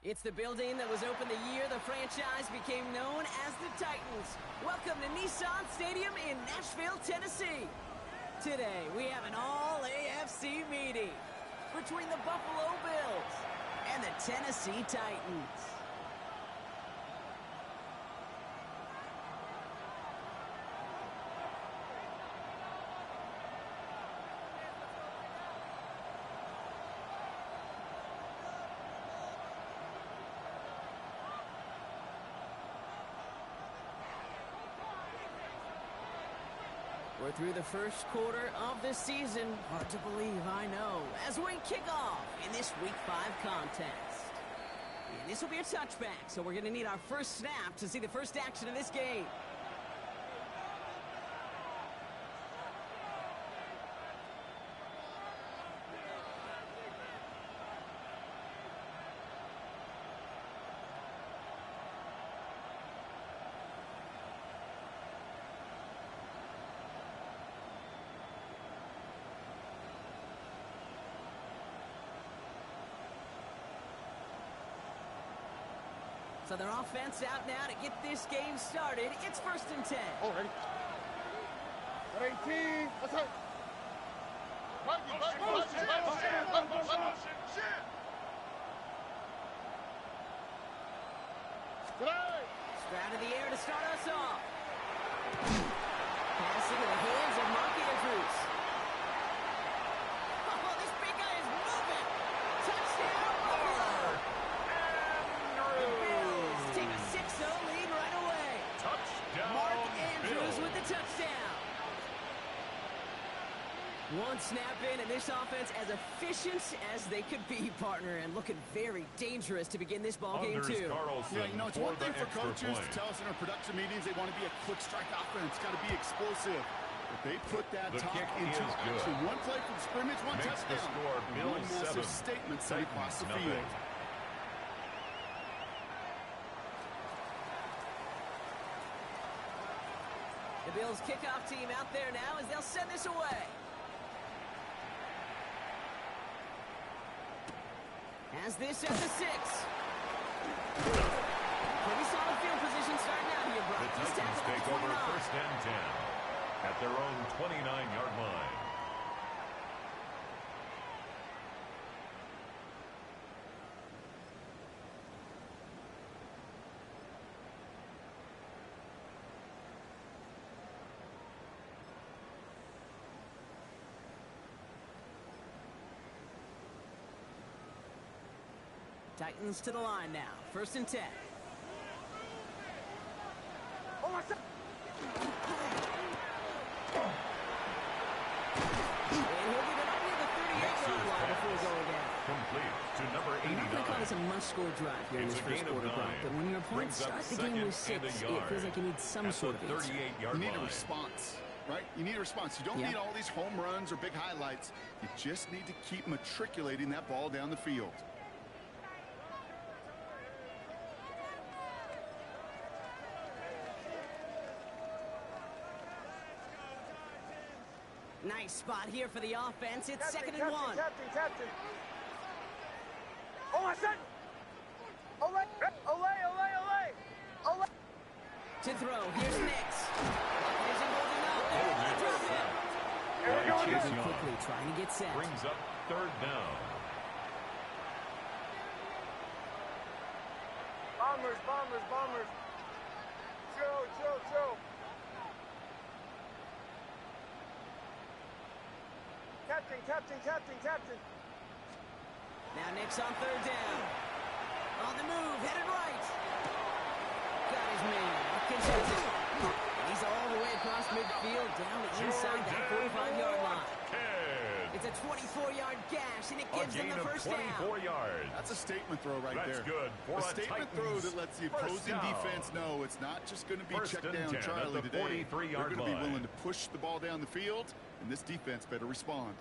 It's the building that was opened the year the franchise became known as the Titans. Welcome to Nissan Stadium in Nashville, Tennessee. Today, we have an all-AFC meeting between the Buffalo Bills and the Tennessee Titans. We're through the first quarter of the season. Hard to believe, I know, as we kick off in this Week 5 contest. And this will be a touchback, so we're going to need our first snap to see the first action of this game. So their offense out now to get this game started. It's 1st and 10. Oh, ready. 18. Let's go. Stroud in the air to start us off. Pass into the hands of Mark Andrews. Oh, this big guy is moving. Touchdown, Buffalo. The Bills take a 6-0 lead right away. Touchdown, Mark Andrews Bills. with the touchdown. One snap in, and this offense as efficient as they could be, partner, and looking very dangerous to begin this ball game, too. Yeah, you know, it's one thing for coaches to tell us in our production meetings they want to be a quick strike offense, got to be explosive. But they put that talk into action. One play from scrimmage, one Makes touchdown. the score One Bills massive 7, statement set across the Titans field. nothing. The Bills kickoff team out there now as they'll send this away. Has this at the 6. Pretty solid field position starting out here, Brock. The Titans take over 1st and 10 at their own 29-yard line. Titans to the line now. 1st and 10. Oh, what's up? And he'll get it up near the 38-yard line before going down. Complete to number I'm not going to call this a 89. must-score drive here in It's this a first gain of quarter, Brock. 9. But when your opponents Brings up start the game with 2nd and 6, a it feels yard. like you need some At sort of the answer. 38-yard You need a line. response, right? You need a response. You don't Yeah. need all these home runs or big highlights. You just need to keep matriculating that ball down the field. Nice spot here for the offense. It's 2nd and 1. Captain. Oh, I said. Ole. To throw. Here's Nix. Isn't holding up. They're going to drop it. Chasing Quickly on. trying to get set. Brings up 3rd down. Bombers. Joe. Captain. Now Nix on 3rd down. On the move, headed right. Got his man. Contested. He's all the way across midfield, down to inside that 45-yard line. It's a 24-yard gash, and it gives them the first down. 24 yards. That's a statement throw right there. That's good for a a statement Titans throw that lets the first opposing down. defense know it's not just going to be 1st check and down 10 Charlie at the today. 43-yard They're going to be line. willing to push the ball down the field, and this defense better respond.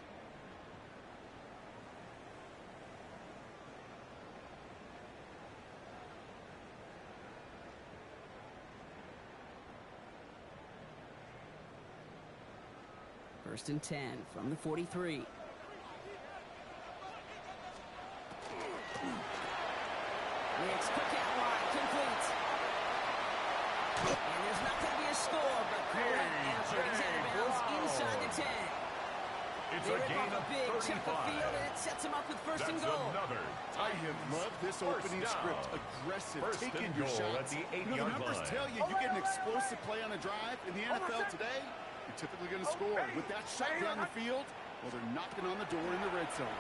First and 10 from the 43. And there's not going to be a score, but correct answer. He's out of bounds inside the 10. It's They a rip gain off of a big chunk of 35. field, and it sets him up with first and That's goal. another I have loved this opening script. Aggressive, First taking and your goal shots. at the 8-yard The numbers line. tell you get an explosive play on a drive. In the NFL today, you're typically going to score. With that shot down the field, well, they're knocking on the door in the red zone.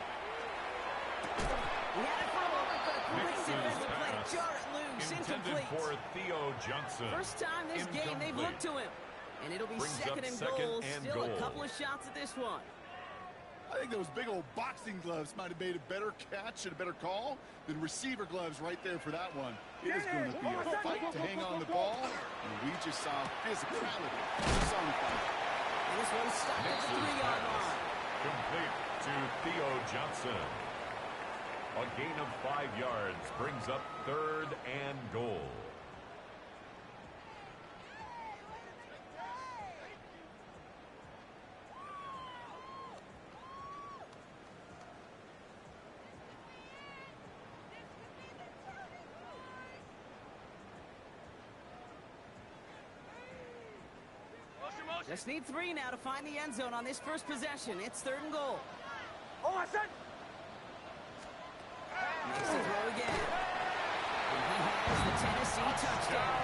He had it for a moment, but a great Mixes defensive play to pass. jar it loose. Intended Incomplete. for Theo Johnson. First time this game they've looked to him. And it'll be Brings second up and second goal. and Still goal. a couple of shots at this one. I think those big old boxing gloves might have made a better catch and a better call than receiver gloves right there for that one. It is going to be a fight to hang on the ball, and we just saw physicality personified. And this one stopped at the 3-yard line. Complete to Theo Johnson. A gain of 5 yards brings up third and goal. Just need 3 now to find the end zone on this first possession. It's third and goal. Makes the throw again. And he has the Tennessee touchdown.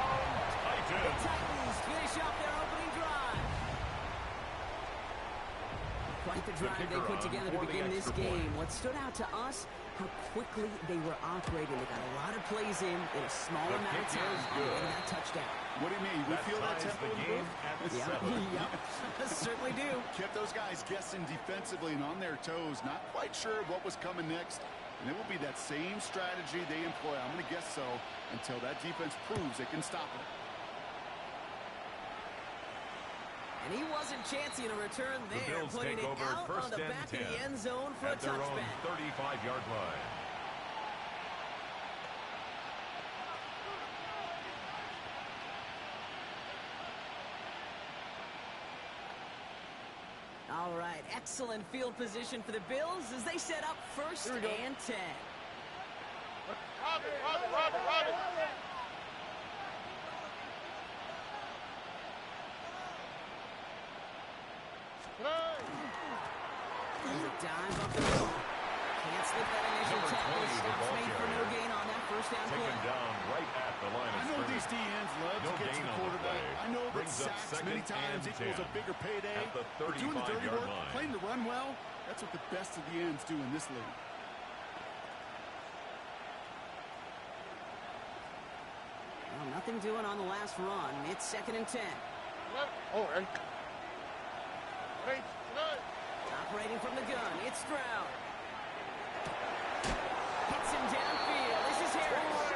The Titans finish off their opening drive. Quite the drive they put together to begin this game. What stood out to us, how quickly they were operating. They got a lot of plays in a small amount of time. And that touchdown. What do you mean? We feel that tempo in the game booth? at the Yeah, certainly do. Kept those guys guessing defensively and on their toes. Not quite sure what was coming next. And it will be that same strategy they employ. I'm going to guess so until that defense proves they can stop it. And he wasn't chancing a return The there, Bills putting take it over out first on the and back 10 of the end zone for a at their own touchback. 35-yard line. All right, excellent field position for the Bills as they set up first and 10. Robert. There's a dive up the middle. Can't slip that initial Number tackle. 20, the Stops ball made for no carrier. gain on that first down Taken play. down right at the line of I know scrimmage. these DNs love No to get to gain the on the quarterback. play. I know that Brings up sacks second many times and equals 10 a bigger payday. at the But doing the dirty 35-yard work, line. playing the run well, that's what the best of the ends do in this league. Well, nothing doing on the last run. It's second and 10. Operating from the gun, it's Stroud. Hits him downfield. This is Harris.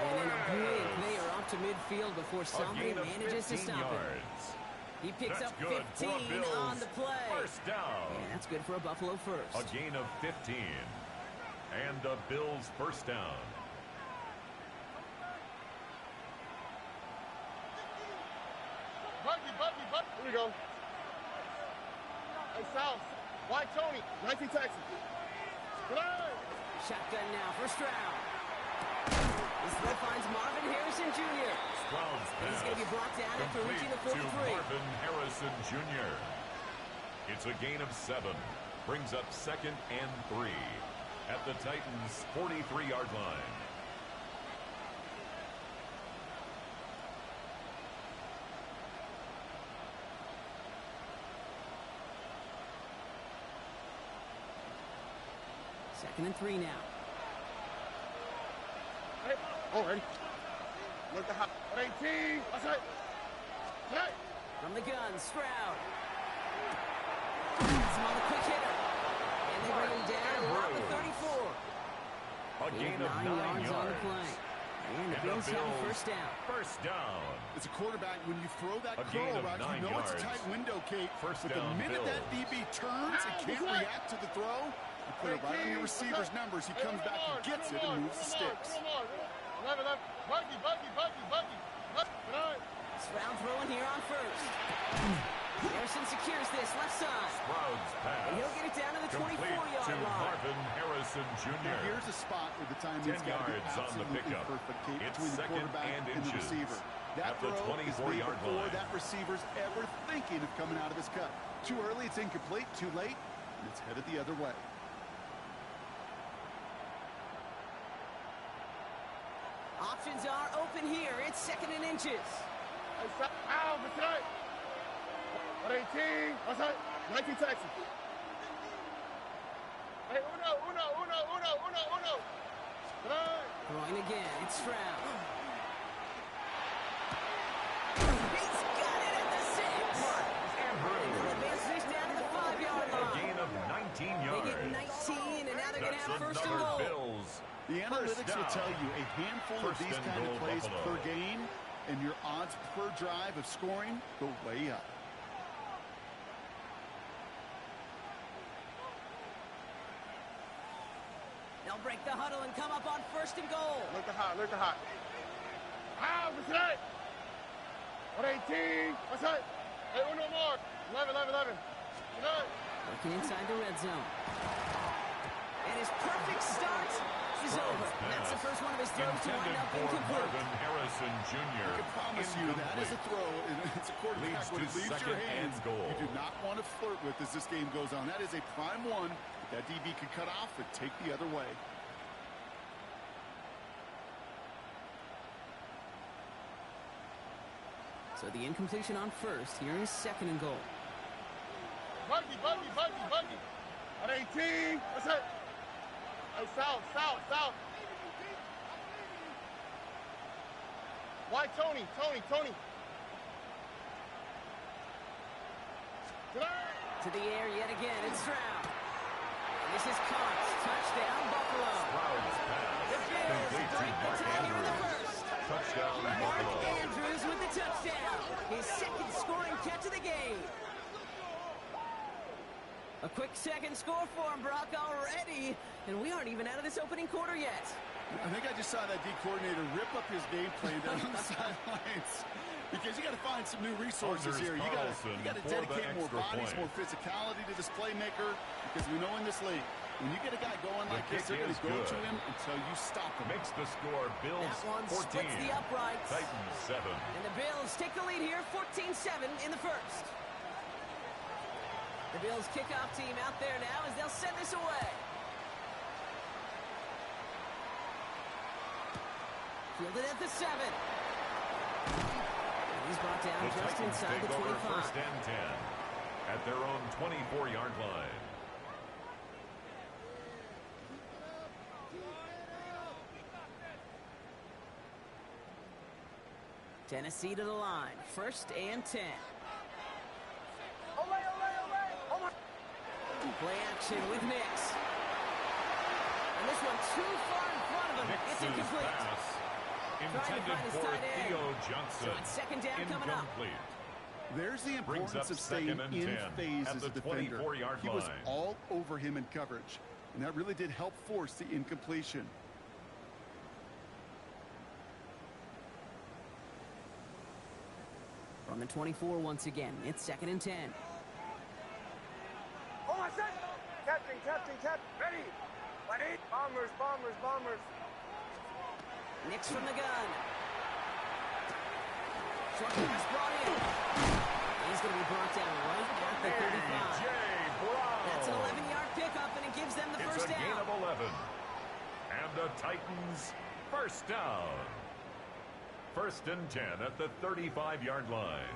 And then a big player off to midfield before somebody A gain of manages to 15 stop it. yards. He picks That's up good for a 15 Bills on the play. first down. And that's good for a Buffalo first. A gain of 15. And the Bills first down. Buggy. Here we go. Hey, South. Why Tony? 19 Texas. Shotgun now for Stroud. This throw finds Marvin Harrison Jr. Stroud's And he's pass going to be brought down after complete reaching the to 43. Marvin Harrison Jr. It's a gain of 7. Brings up second and 3 at the Titans' 43-yard line. Second and 3 now. Already. Look at 18. That's it. Hey. From the gun, Stroud. He's on the quick hitter. And they bring him down around the 34. A gain of 9 yards on the yards. play. And the Bills have a first down. First down. As a quarterback, when you throw that A gain curl of route, 9 you know it's a yards. tight window, Kate. First but the down, minute that Bills. DB turns and can't react to the throw, you put it right on your receiver's numbers. He comes back and gets it and moves the sticks. Buggy. Stroud throwing here on first. Harrison secures this left side. Stroud's pass. And he'll get it down to the complete 24-yard to line. Marvin Harrison Now, Jr. here's a spot where the timing's 10 got to be yards on the absolutely pickup. perfect, Kate, It's between the second quarterback and and the inches. receiver. That at the throw is made 24-yard before line. that receiver's ever thinking of coming out of his cut. Too early, it's incomplete. Too late, and it's headed the other way. Options are open here. It's 2nd and inches. Ow, that's right. 118. That's right. 19 Texas. Hey, uno. Throwing again. It's Stroud. He's got it at the 6. They'll advance this down to the 5-yard A line. gain of 19 They yards. get 19, and now they're going to That's have 1st and another goal. Bills. The analytics will down. tell you a handful of First these and kind of goal, plays Buffalo. per game, and your odds per drive of scoring go way up. They'll break the huddle and come up on 1st and goal. Look at hot. Ow, that's right. 118. That's right. Hey, uno more. 11. Good night. Working inside the red zone. And his perfect start is over. That's the first one of his throws to wind Intended up for incomplete. Marvin Harrison Jr. I can promise you that is a throw, and it's a quarterback Leads when to it leaves your second and hands. goal. You do not want to flirt with as this game goes on. That is a prime one that DB could cut off and take the other way. So the incompletion on 1st. Here is 2nd and goal. Buggy. 118. That's it. Hey, south. Why Tony? Good night. To the air yet again. It's Stroud. And this is caught. Touchdown, Buffalo. Stroud's pass. The Bills Complete to break the Mark tie here in the Andrews. 1st. Touchdown, Mark Buffalo. Andrews with the touchdown. His 2nd scoring catch of the game. A quick 2nd score for him, Brock, already. And we aren't even out of this opening quarter yet. I think I just saw that D coordinator rip up his game plan down on the sidelines. Because you got to find some new resources here. You got to for the dedicate more extra bodies, point. more physicality to this playmaker. Because we know in this league, when you get a guy going like this, they're going kick to go is to good. him until you stop him. Makes the score Bills That one 14. splits the uprights. Titans 7. And the Bills take the lead here, 14-7 in the 1st. The Bills kickoff team out there now as they'll send this away. Fielded at the 7. And he's brought down The just Titans inside take the over 25. 1st and 10 at their own 24-yard line. Tennessee to the line, 1st and 10. Play action with Nix. And this one too far in front of him. It's Nix's incomplete. pass Trying to intended find his for tight end. Theo Johnson. So it's 2nd down coming up. Incomplete. There's the Brings importance up of staying 2nd and in 10 phase at as the a defender. 24-yard He was line. all over him in coverage, and that really did help force the incompletion. From the 24 once again, it's 2nd and 10. Oh, I said. Captain. Ready. Bombers. Nix from the gun. Short pass brought in. He's going to be brought down right at the 35. A.J. Brown. That's an 11-yard pickup, and it gives them the It's first a gain down. of 11. And the Titans 1st down. 1st and 10 at the 35-yard line.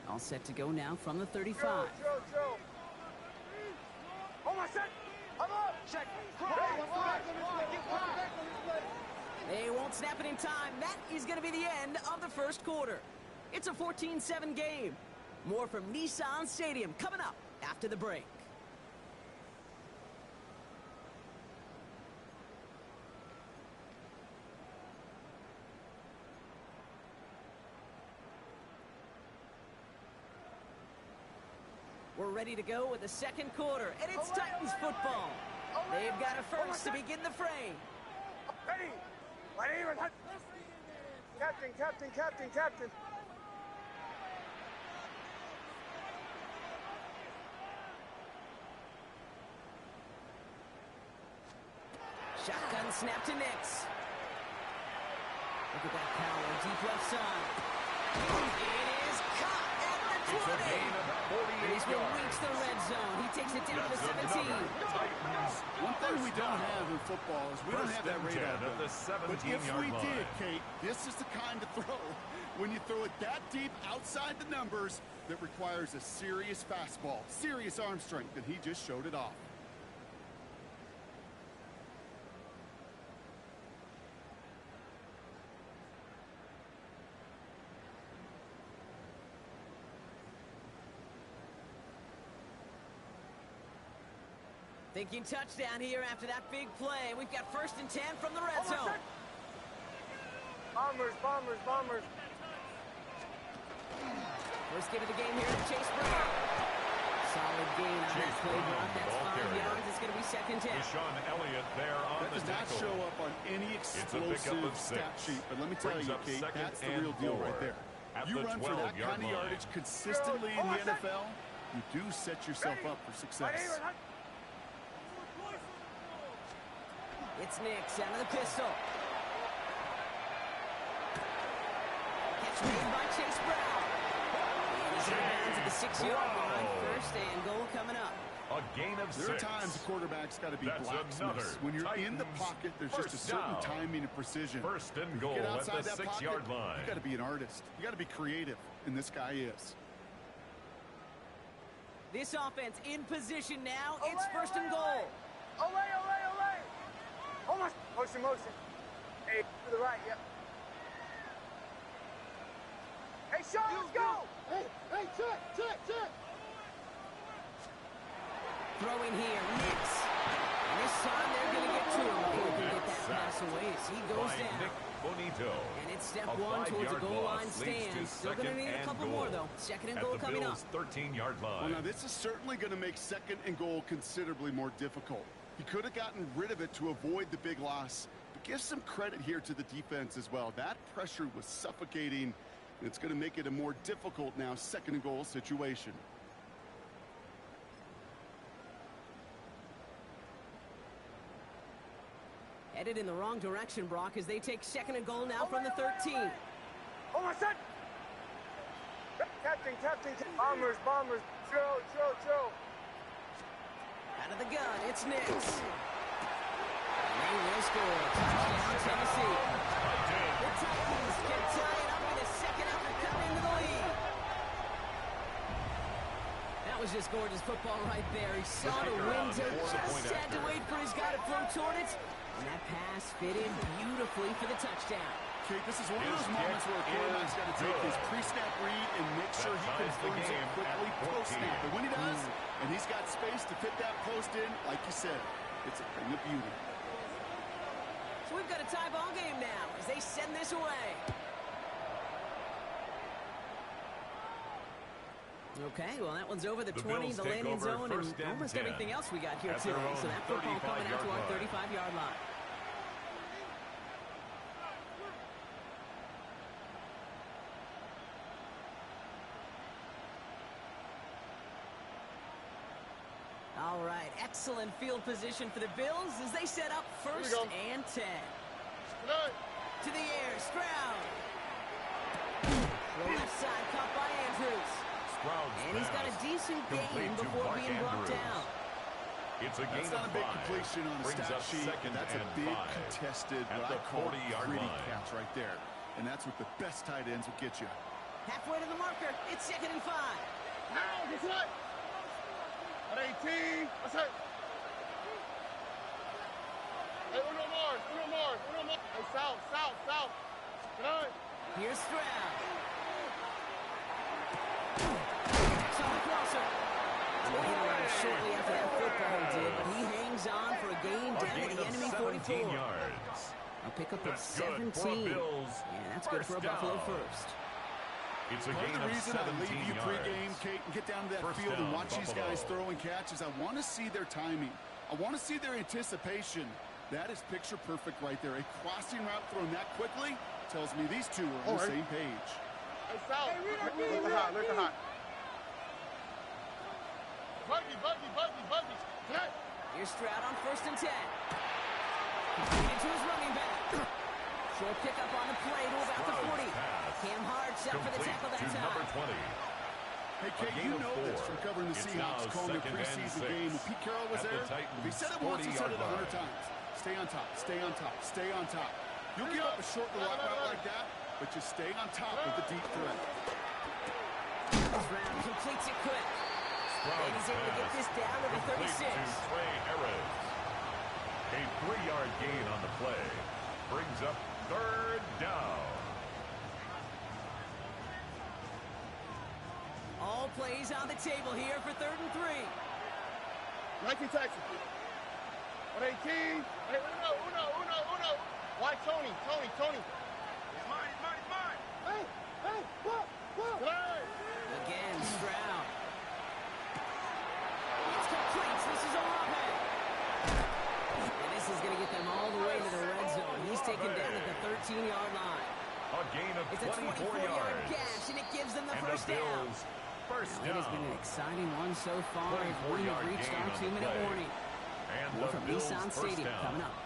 All set to go now from the 35. Joe. Oh, my set. I'm up. Check. They won't snap it in time. That is going to be the end of the 1st quarter. It's a 14-7 game. More from Nissan Stadium coming up after the break. We're ready to go with the 2nd quarter, and it's Titans football. They've got a first to begin the frame. Ready. Captain. Shotgun snap to Nix. Look at that power, deep left side. It is caught at the 20. It's a gain of 48 And he's going to yards. reach the red zone. He takes it down to the That's 17. another Titans One thing we first don't down. have in football is we don't First have that and radar 10 at the gun. But if 17-yard we line. did, Kate, this is the kind of throw when you throw it that deep outside the numbers that requires a serious fastball, serious arm strength, and he just showed it off. Thinking touchdown here after that big play. We've got 1st and 10 from the red zone. Bombers, bombers, bombers. First give of the game here to Chase Brown. Solid gain on that Chase play Brown, block. That's ball 5 carrier. yards. It's going to be 2nd 10. Deshaun Elliott there on That the does not tackle. show up on any It's a pickup explosive of 6. stat sheet, but let me tell Brings you, up Kate, 2nd that's the and real deal 4 right there. at You the run for that 12-yard kind of line. yardage consistently in the NFL, you do set yourself up for success. It's Nix out of the pistol. Catch made by Chase Brown. And he's inbounds at the 6-yard line. 1st and goal coming up. A gain of 6. There are times the quarterback's got to be That's blacksmiths. another When you're in the Titans pocket, there's just a first certain down. timing and precision. 1st and You goal get at outside the that 6-yard pocket, line. you got to be an artist. You got to be creative, and this guy is. This offense in position now. It's 1st and goal. Olay, olay, olay. Almost. Motion, motion. Hey, to the right, yep. Hey, Sean, let's go. Hey, check. Throwing here, Nix. And this time they're going to get to him. He can get that pass away as he goes By down. Nick Bonito. And it's step A 1 towards a 5-yard goal loss line leads stand. to Still going to 2nd need a and couple goal more, though. 2nd and at goal the coming up. Bills' 13-yard line. Well, now this is certainly going to make 2nd and goal considerably more difficult. He could have gotten rid of it to avoid the big loss. But give some credit here to the defense as well. That pressure was suffocating. It's going to make it a more difficult now 2nd and goal situation. Headed in the wrong direction, Brock, as they take 2nd and goal now from the 13. Oh, my son. Captain. Bombers. Chill. Out of the gun, it's Nix. And they will score. Touchdown, Tennessee. The Titans can tie it up with a 2nd effort coming into the lead. That was just gorgeous football right there. He saw the window, just had to wait for his guy to float toward it. And that pass fit in beautifully for the touchdown. Kate, this is one of those moments where a quarterback's got to take his pre-snap read and make sure he confirms it quickly post-snap. And when he does, and he's got space to fit that post in, like you said, it's a thing of beauty. So we've got a tie ball game now as they send this away. Okay, well, that one's over the 20, Bills the take landing over zone, and 1st and almost 10 everything else we got here at their today. own So that football coming out to our 35-yard line. 35-yard line. All right, excellent field position for the Bills as they set up 1st and 10. To the air, Stroud. Throw left side, caught by Andrews. Stroud's And he's got a pass decent gain complete to before Mark being brought Andrews. down. It's a gain That's not of a big 5. completion on the Brings stat up sheet. 2nd That's a and big 5 contested, at what the I call 40-yard gritty line. catch right there. And that's what the best tight ends will get you. Halfway to the marker, it's 2nd and 5. Now, that's it. At 18. That's it. Hey, uno more. Hey, south. Good night. Here's Stroud. Saw the crosser. And he arrived shortly after that football did, but he hangs on for a gain A down gain to the of enemy 17 44. yards. A pickup of That's good for a 17. Bills Yeah, that's good for a first Buffalo down. first. It's a Part gain of the of reason I 17 leave you pregame, yards. Kate, and get down to that First field and down, watch these Buffalo. guys throw and catch is I want to see their timing. I want to see their anticipation. That is picture perfect right there. A crossing route thrown that quickly tells me these two are on the same page. Hey, south. Look the hot. Buggy. Good night. Here's Stroud on 1st and 10. Into his running back. Short pickup on the play to about the 40. Cam Hart set for the tackle that time. Number 20. Hey, Kate, you know this from covering the Seahawks, calling their preseason game. When Pete Carroll was there, if he said it once, he said it 100 times. Stay on top, stay on top, stay on top. You'll give up a short route like that, but just stay on top of the deep threat. Brown completes it quick. And he's able to get this down to the 36. Trey Harris. A 3-yard gain on the play. Brings up third down. All plays on the table here for 3rd and 3. 19 Texas. 118. Hey, uno. Why Tony? He's mine. Hey, what? Again, Stroud. It's complete. This is Olave. And this is going to get them all the way to the red zone. He's taken down at the 13-yard line. A gain of It's a 24-yard gash, and it gives them the first down. First It has been an exciting one so far as we have reached our 2-minute warning. And More from Bills Nissan first Stadium down. coming up.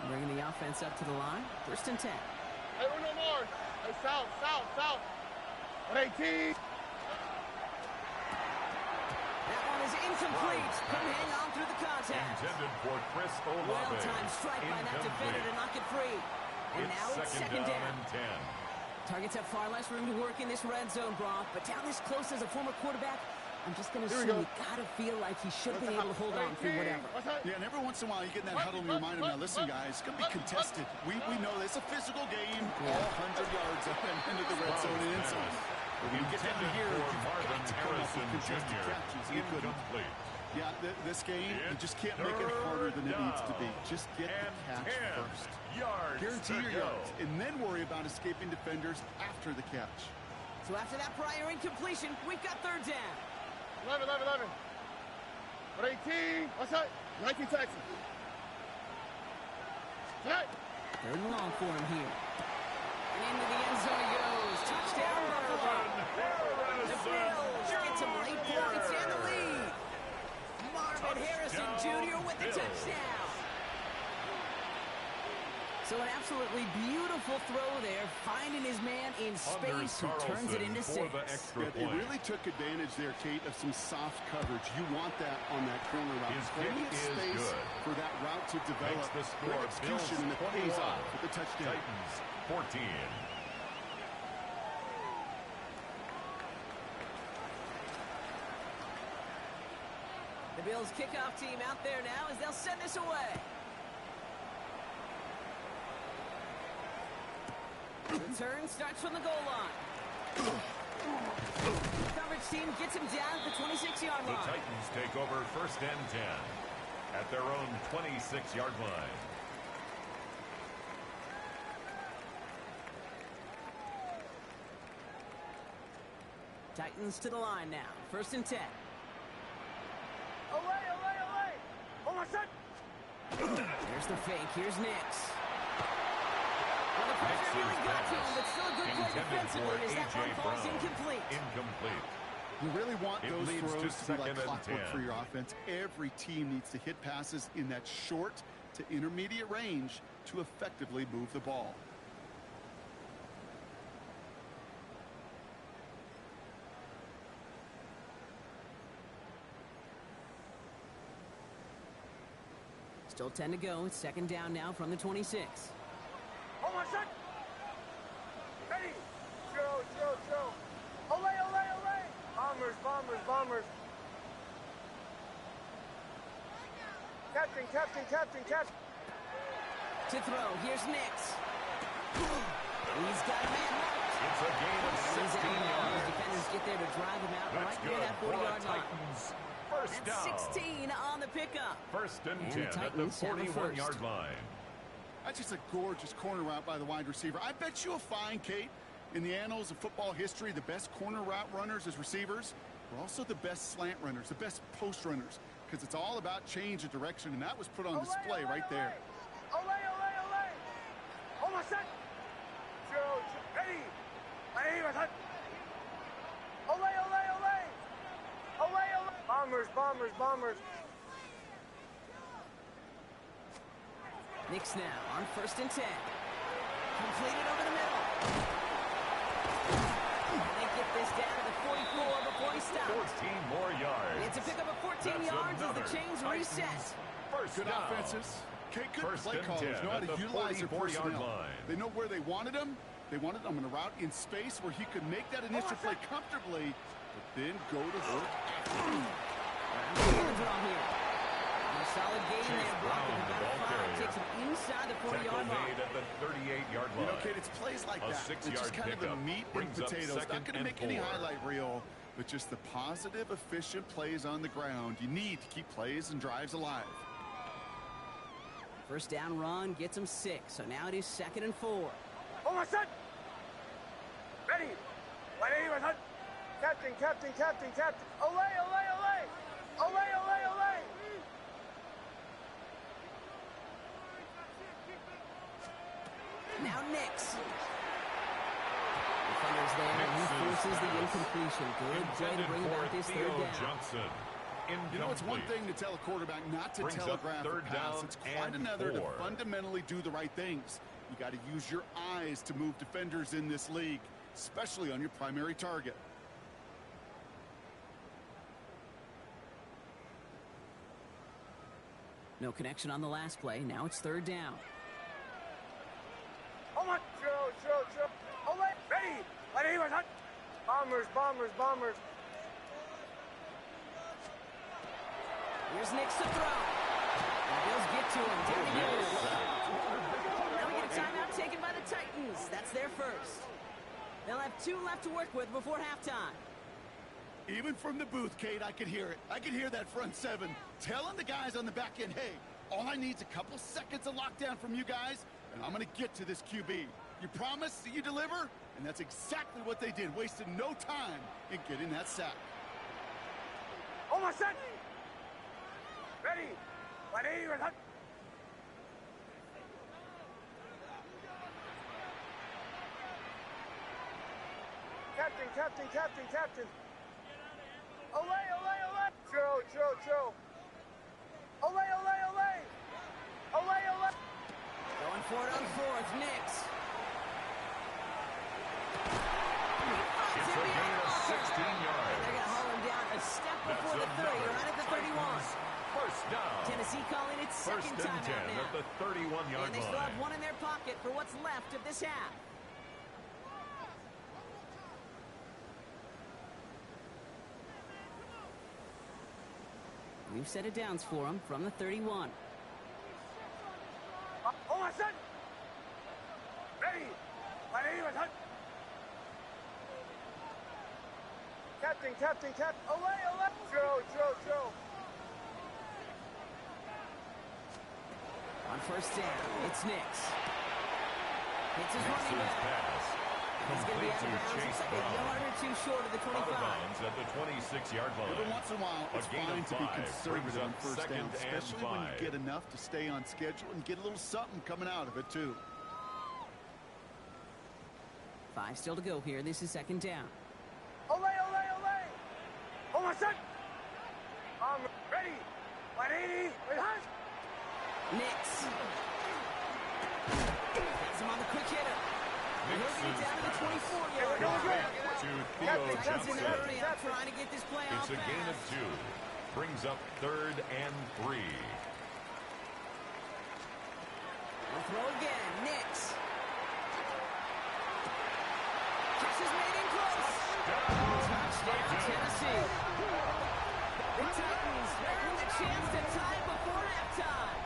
Bringing the offense up to the line. 1st and 10. Hey, uno more. Hey, south. 118. That one is incomplete. Couldn't hang on through the contact. Intended for Chris Olave. Well-timed strike by that defender to knock it free. And now it's second down. and 10. Targets have far less room to work in this red zone, Brock. But down this close as a former quarterback, I'm just going to assume you got to feel like he should have been able to hold on through whatever. Yeah, and every once in a while you get in that huddle and you remind them, now listen, guys, it's going to be contested. We know it's a physical game, all 100 yards up and into the red zone and inside. But when you get down here, you've got to come up with contested catches. You couldn't. Yeah, this game, you just can't make it harder than it needs to be. Just get the catch first. Guarantee your yards, and then worry about escaping defenders after the catch. So after that prior incompletion, we've got 3rd down. 11. 118. What's that? 19 Texas. Hey. 3rd and long for him here. And into the end zone he goes. Touchdown, Buffalo. The Bills get some late points and the lead. Marvin Harrison Jr. with the touchdown. So an absolutely beautiful throw there, finding his man in space who turns it into 6. Yeah, they really took advantage there, Kate, of some soft coverage. You want that on that corner route. Plenty of space for that route to develop. Makes the score Great execution, and it pays off with the touchdown. Titans 14. The Bills kickoff team out there now as they'll send this away. Return starts from the goal line. Coverage team gets him down at the 26-yard line. The Titans take over 1st and 10 at their own 26-yard line. Titans to the line now. 1st and 10. Olay. Oh, my son. There's the fake. Here's Nix. Well, the pressure really got to him, but still a good play defensively as that one falls incomplete. You really want It those leads throws to to be like 2nd and clockwork 10. for your offense. Every team needs to hit passes in that short to intermediate range to effectively move the ball. Still 10 to go. It's 2nd down now from the 26. Oh, my son. Ready. Throw. Olay. Bombers. Captain. To throw. Here's Nix. He's got a man marked. It's a gain of 16 yards. Defenders get there to drive him out That's right near good that for the 40-yard line. Titans. First That's down. 16 on the pickup. 1st and And 10 the at the Titans have it first. 41-yard line. That's just a gorgeous corner route by the wide receiver. I bet you'll find, Kate, in the annals of football history, the best corner route runners as receivers are also the best slant runners, the best post runners, because it's all about change of direction, and that was put on display right there. Olay. Oh, my son. Throw. Ready. Hey, my son. Olay. Bombers. Knicks now on 1st and 10. Completed over the middle. And they get this down to the 44 before he stops. 14 more yards. It's a pickup of 14 yards as the chains reset. First Good down. offenses. Okay, good First play and callers 10 know how at to the utilize their 44-yard personnel. line. They know where they wanted him. They wanted him on a route in space where he could make that initial play comfortably, but then go to work after. Draw here. And a solid gain there. Brown, Blocking the about ball 5. carrier. Takes him inside the 40-yard Tackle mark. made at the 38-yard line. You know, Kate, it's plays like A that. It's 6-yard just kind of the pickup meat and brings up potatoes. Not second going to and make any 4. highlight reel, but just the positive, efficient plays on the ground. You need to keep plays and drives alive. First down run gets him 6. So now it is 2nd and 4. Oh, my son! Ready! 180, my son! Captain, captain, captain, captain! Olay, olay, olay! Olay, olay, olay! Now Knicks. Defenders there, and he forces the incompletion. Good play to bring about this third down. Johnson. You know, it's one thing to tell a quarterback not to Brings up telegraph a third pass. down It's quite and another 4. to fundamentally do the right things. You got to use your eyes to move defenders in this league, especially on your primary target. No connection on the last play. Now it's third down. Oh, my... Chill. Olay! Ready! 180, my son! Bombers, bombers, bombers! Here's Knicks to throw. And the Bills get to him. Down he goes. Now we get a timeout taken by the Titans. That's their first. They'll have 2 left to work with before halftime. Even from the booth, Kate, I could hear it. I could hear that front 7 telling the guys on the back end, hey, all I need is a couple seconds of lockdown from you guys, and I'm going to get to this QB. You promise that you deliver? And that's exactly what they did, wasted no time in getting that sack. Oh, my son! Ready! 180, my son! Captain, captain, captain, captain! Olay, olay, olay! Chill! Olay, olay, olay! Olay, olay! Going for it on 4th. Knicks. It's a gain of 16 They're yards. going to haul him down a step before the 30. Right at the 31. First down. Tennessee calling it First second and time 10 out now. at the 31-yard And they still have line. 1 in their pocket for what's left of this half. We've set it downs for him from the 31. Oh, my son! Ready! 180, my son! Captain, captain, captain! Olay, olay! Chill! On first down, it's Knicks. Hits his Next to running his back. pass. He's going to be Complete out to of bounds. Chase It's like a Brown. yard or 2 short of the Out of 25. bounds at the 26-yard line. Every once in a while, it's A gain fine of to be 5 conservative brings on up first second down, and especially when you 5. get enough to stay on schedule and get a little something coming out of it, too. 5 still to go here. This is second down. Olay, olay, olay! Oh, my son! I'm ready! 180, my son! Knicks. Has him on the quick hitter. And he'll get it down to the 24-yard line. To Theo Captain, Johnson. In a hurry up trying to get this play It's off a gain of fast. 2. Brings up 3rd and 3. We'll throw again. Knicks. Catch is made in close. Touchdown, Tennessee. The Titans with a chance to tie before halftime.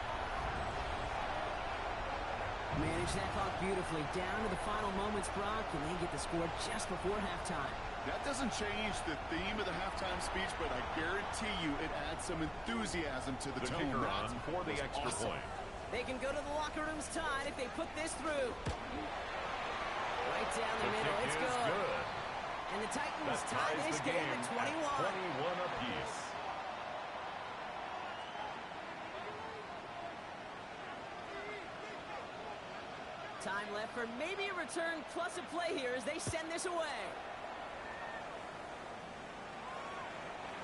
Manage that clock beautifully. Down to the final moments, Brock, and they get the score just before halftime. That doesn't change the theme of the halftime speech, but I guarantee you it adds some enthusiasm to the The tone. kicker That on for the was extra awesome. point. They can go to the locker rooms tied if they put this through. Right down the The middle. kick It's is good. good. And the Titans That tie ties this the game game at at 21. 21 apiece. Time left for maybe a return plus a play here as they send this away.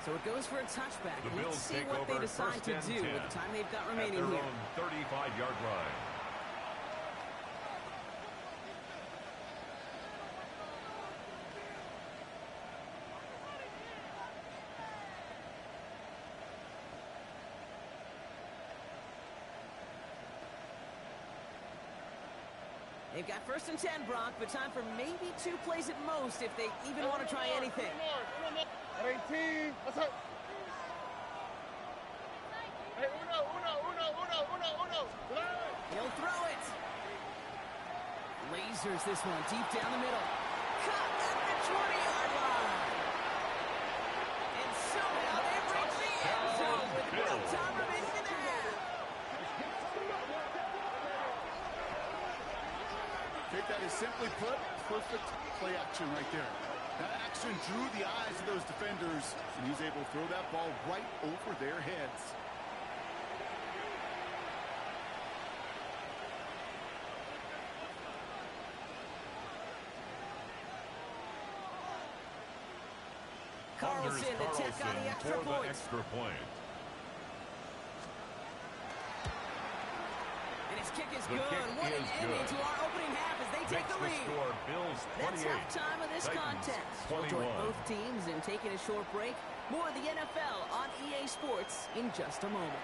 So So it goes for a touchback. The Let's Bills see take what they over decide to 1st do and 10 with the time they've got at remaining their here. own 35-yard line. They've got 1st and 10, Brock, but time for maybe 2 plays at most if they even want to try anything. 18. What's up? Hey, uno. He'll throw it. Lasers this one deep down the middle. Cut at the 20-yard line. And somehow they reach the end zone with no time remaining in the half. Take that as simply put, perfect play action right there. That action drew the eyes of those defenders, and he's able to throw that ball right over their heads. Carlson to tack on the extra for the point. extra point. And his kick is The good. kick What an is ending good. to our opening half as they take Makes the the lead. score Bills 28. That's halftime of this Titans contest. We'll 21. join both teams in taking a short break. More of the NFL on EA Sports in just a moment.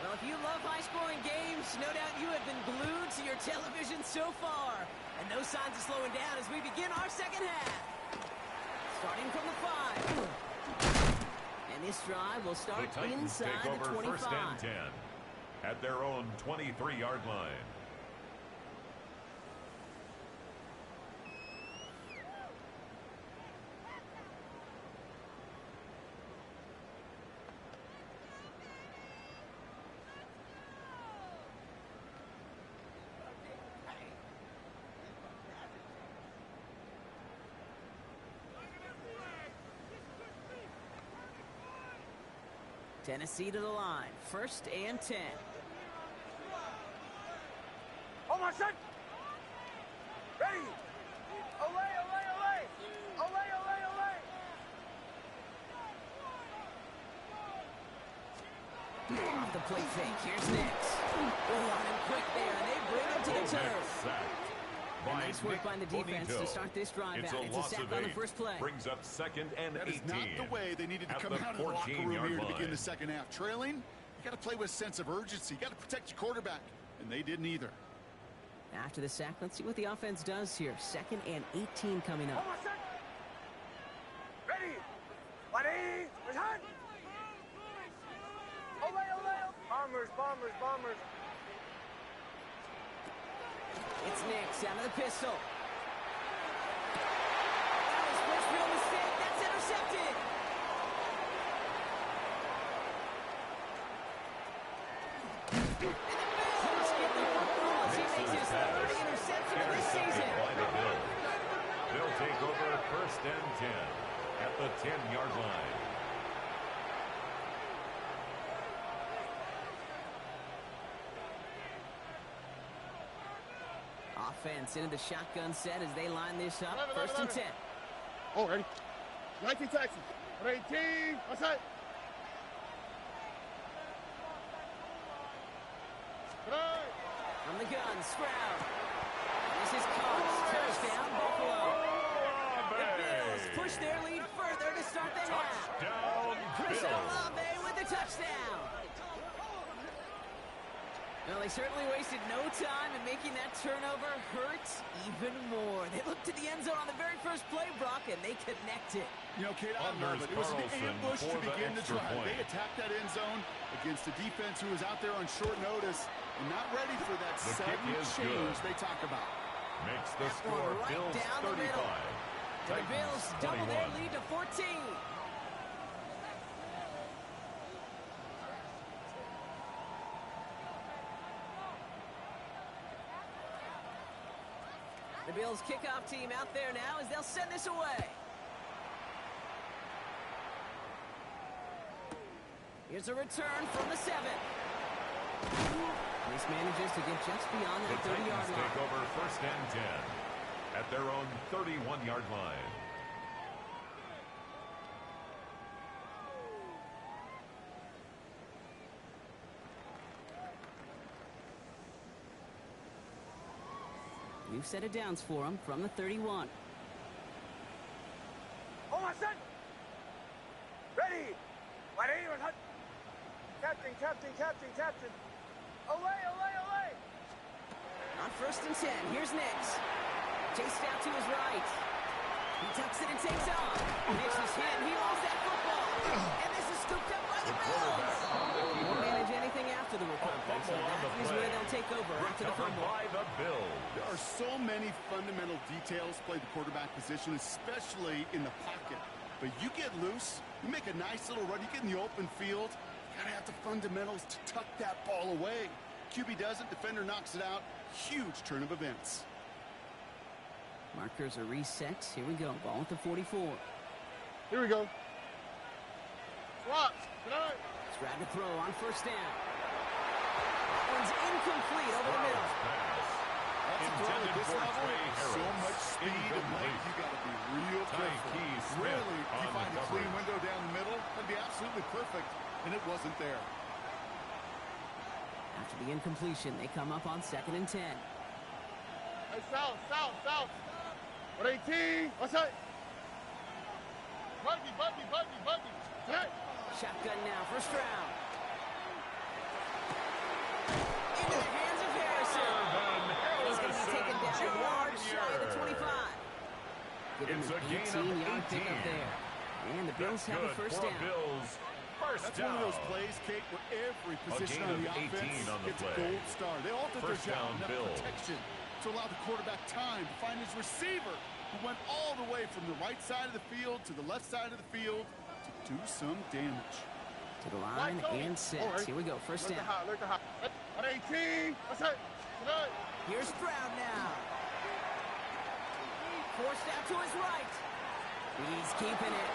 Well, if you love high-scoring games, no doubt you have been glued to your television so far. And no signs of slowing down as we begin our second half. Starting from the 5. And this drive will start The Titans inside take the over 25. 1st and 10 at their own 23-yard line. Tennessee to the line. 1st and 10. Oh, my son. Ready. Olay. Off the plate fake. Here's Nix. Oh, on him quick there, and they bring him to the turf. And nice work by the defense to start this drive It's out. a It's a loss sack of on the 8. first play. Brings up 2nd and 18. That is not the way they needed to at come the out of the locker room 14-yard here to line. begin the second half. Trailing, you got to play with a sense of urgency. You got to protect your quarterback, and they didn't either. After the sack, let's see what the offense does here. 2nd and 18 coming Oh, up. my son. Ready. Ready. Return. Olay. Bombers. It's Nix out of the pistol. That was first real mistake. That's intercepted. And the Bills get the football as he makes his 3rd interception of this season. By the Bills. They'll take over 1st and 10 at the 10-yard line. Offense into the shotgun set as they line this up. 1st and 10. Oh, ready. 19 Texas. 18. What's that? From the gun, Stroud. This is caught. Touchdown, Buffalo. The Bills push their lead further to start the half. Touchdown, Chris Bills. Olave with the touchdown. Well, they certainly wasted no time in making that turnover hurt even more. They looked to the end zone on the very first play, Brock, and they connected. You know, Kate, I love it. It was an Carlson ambush to for the begin the extra drive. point. They attacked that end zone against a defense who was out there on short notice and not ready for that The sudden kick is change good. they talk about. Makes the That score one right Bills down the 35. middle. The Titans Bills double 21. their lead to 14. The Bills kickoff team out there now as they'll send this away. Here's a return from the 7. This manages to get just beyond The that 30-yard Titans line. take over 1st and 10 at their own 31-yard line. New set of downs for him from the 31. Oh, my son! Ready! My name is Hut. Captain, captain, captain, captain. Away, away, away! On 1st and 10, here's Nix. Chased out to his right. He tucks it and takes off. Nix is hit, and he lost that football. And this is scooped up by the Bills. Won't manage anything after the recovery, so that is where they'll take over after the fumble. By the Bills. There are so many fundamental details play the quarterback position, especially in the pocket. But you get loose, you make a nice little run, you get in the open field, you gotta have the fundamentals to tuck that ball away. QB doesn't, defender knocks it out. Huge turn of events. Markers are reset. Here we go. Ball at the 44. Here we go. Swap. Tonight. Strad to throw on 1st down. That one's incomplete over the middle. That's a throw at Intended this for level. Trey So Harris. much speed and Incomplete. length, you gotta be real careful. Tyke Smith Rarely do you on find the a clean coverage. window down the middle. That'd be absolutely perfect, and it wasn't there. After the incompletion, they come up on 2nd and 10. Hey, south, south, south. 118. What's that? Buggy, buggy, buggy, buggy. Hey. Shotgun now, 1st round. Into the hands of Harrison. He's going to be taken down a yard shy of the 25. Give him It's a an gain of 18-yard pickup 18. there. And the Bills have a Good 1st for down. Bills. First That's down. one of those plays, Kate, where every position gain on the of 18 offense on the gets play. a gold star. They all did their First job, down, enough Bills. protection to allow the quarterback time to find his receiver, who went all the way from the right side of the field to the left side of the field to do some damage. To the line and set. Here we go, 1st down. Look at 118. What's that? Tonight. Here's Stroud now. Forced out to his right. He's keeping it.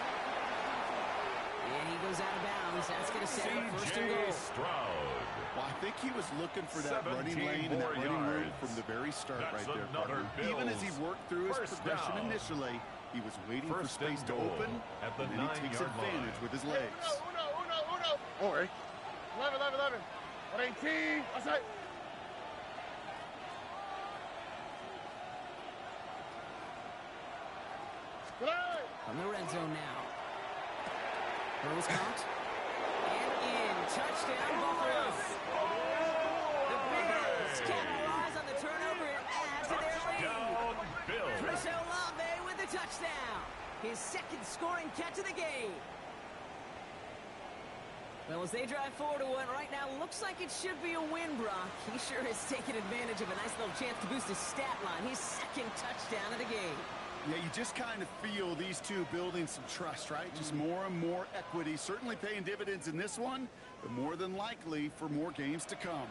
And he goes out of bounds. That's going to set up 1st and goal. Stroud. Well, I think he was looking for that 17 running lane and that more running room yards. from the very start That's right there, another partner. Even as he Bills worked through his first progression down. initially, he was waiting for First space and to goal open, at the and then he takes 9-yard advantage line. with his legs. Uno. All right. 11. 118. What's that? Tonight. From the red zone now. Burrows caught. And in. Touchdown, Buffalo. The Bills capitalize on the turnover and add to their lead. Down Bills. Chris Olave with the touchdown. His 2nd scoring catch of the game. Well, as they drive forward to what right now looks like it should be a win, Brock. He sure has taken advantage of a nice little chance to boost his stat line. His 2nd touchdown of the game. Yeah, you just kind of feel these two building some trust, right? Just more and more equity. Certainly paying dividends in this one, but more than likely for more games to come.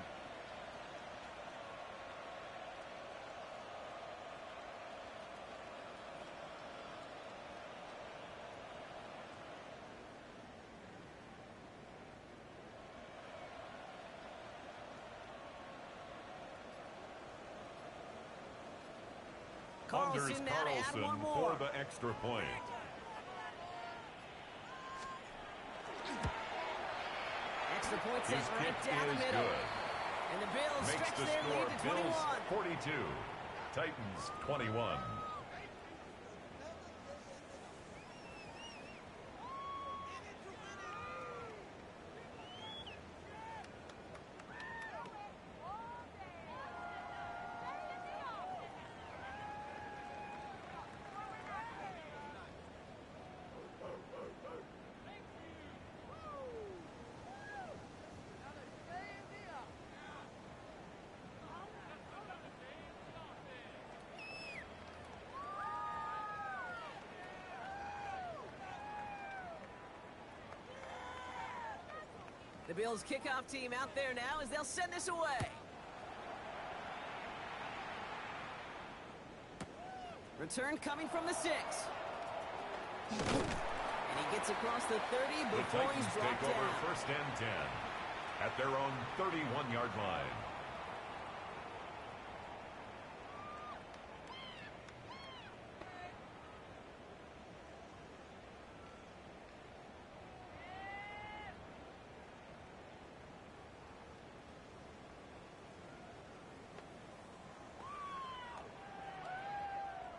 Anders Carlson now to add Carlson one more. for the extra point. Extra point set His right kick down the is middle. good. And the Bills Makes stretch the their score lead to 21. Bills 42, Titans 21. The Bills kickoff team out there now as they'll send this away. Return coming from the 6. And he gets across the 30 The before he's Titans brought take over down. first and 10 at their own 31-yard line.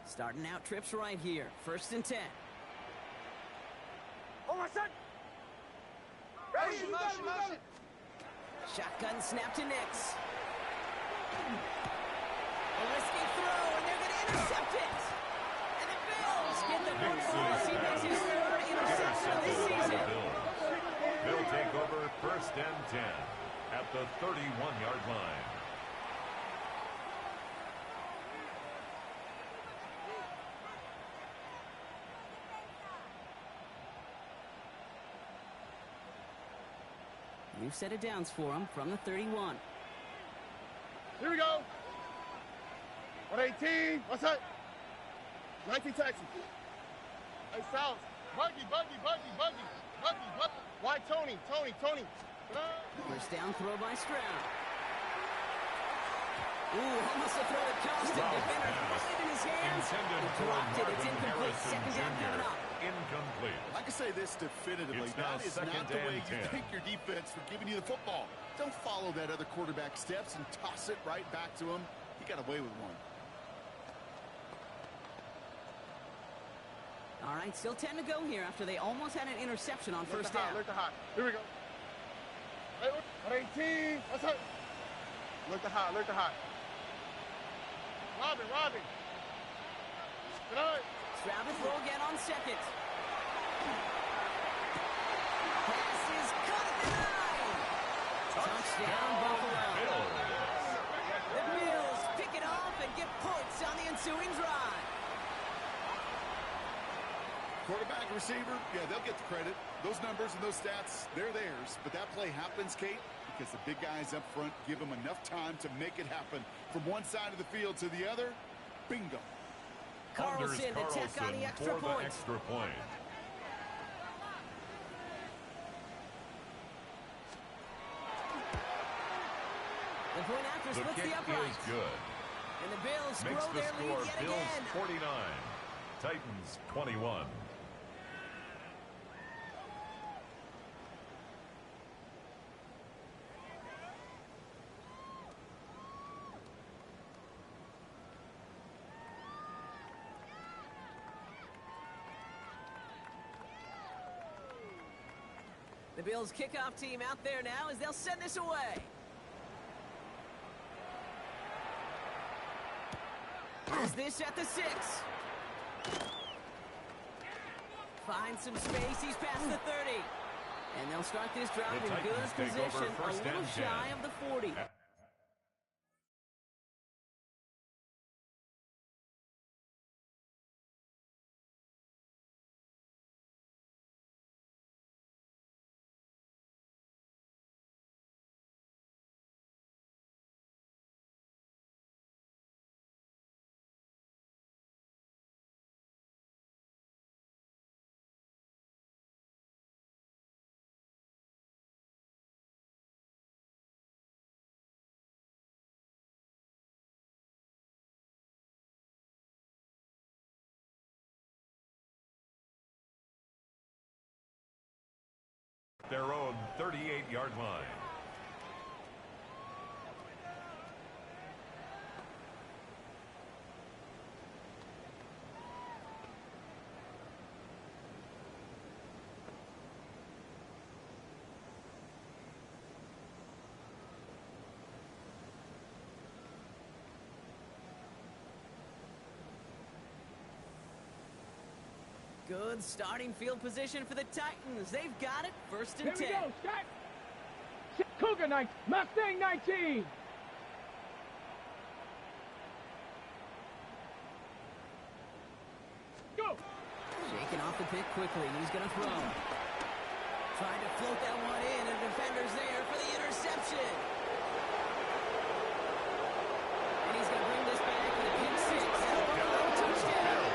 Starting out trips right here. First and 10. Oh, my son! Ready? Motion. Shotgun snap to Nix. A risky throw, and they're going to intercept it. And the Bills get the football as he makes his third interception of the Intercepted by the season. Bills. They'll take over first and 10 at the 31-yard line. New set of downs for him from the 31. Here we go. 118. What's that? 19 Texas. Hey, South. Buggy. Why Tony? First down throw by Stroud. Ooh, almost a throw that cost him. Defender had it in his hands. Intended He for dropped it. It's Marvin incomplete. Harrison Second down Jr. coming up. Incomplete. I can say this definitively. It's now That is second not the way and you 10. think your defense for giving you the football. Don't follow that other quarterback steps and toss it right back to him. He got away with one. All right, still 10 to go here after they almost had an interception on first down. Look the hot. Here we go. Hey, 118. What's that? Look the hot. Robin. Good night. Stroud to throw again on second. Pass is cut at the 9. Touchdown, Buffalo. The Bills pick it off and get points on the ensuing drive. Quarterback and receiver, yeah, they'll get the credit. Those numbers and those stats, they're theirs. But that play happens, Kate, because the big guys up front give them enough time to make it happen. From one side of the field to the other, bingo. Carlson to tack on the extra for the point. extra point. The point after The splits kick the upright. is good. And the Bills Makes grow the their score lead yet Bills again. 49, Titans 21. The Bills kickoff team out there now as they'll send this away. Is this at the 6? Finds some space. He's past the 30. And they'll start this drive The in Titans good take over position, a first little and shy 10. of the 40. Their own 38-yard line. Good starting field position for the Titans. They've got it. First and 10. Here we go, Scott. Cougar 19, Mustang 19. Go. Shaking off the pick quickly. He's going to throw. Trying to float that one in, and the defender's there for the interception. And he's going to bring this back with a pick 6 and a Buffalo touchdown.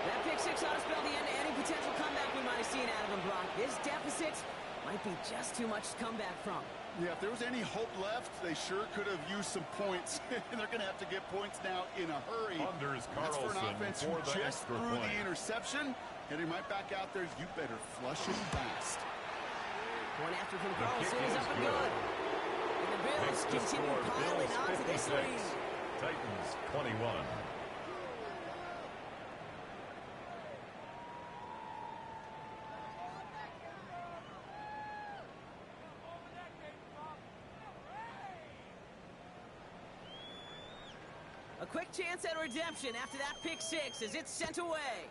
That pick 6 picks ought to spell the end to any potential comeback we might have seen out of him, Brock. This deficit might be just too much to come back from. Yeah, if there was any hope left, they sure could have used some points. They're going to have to get points now in a hurry. Anders That's for an Carlson offense for who the just extra threw point. the interception. Heading right back out there, you better flush it fast. One after from The Carlson kick is is up and good. good. And the Bills Makes the continue score piling Bills on to this 56, lead. Titans 21. A quick chance at redemption after that pick six as it's sent away.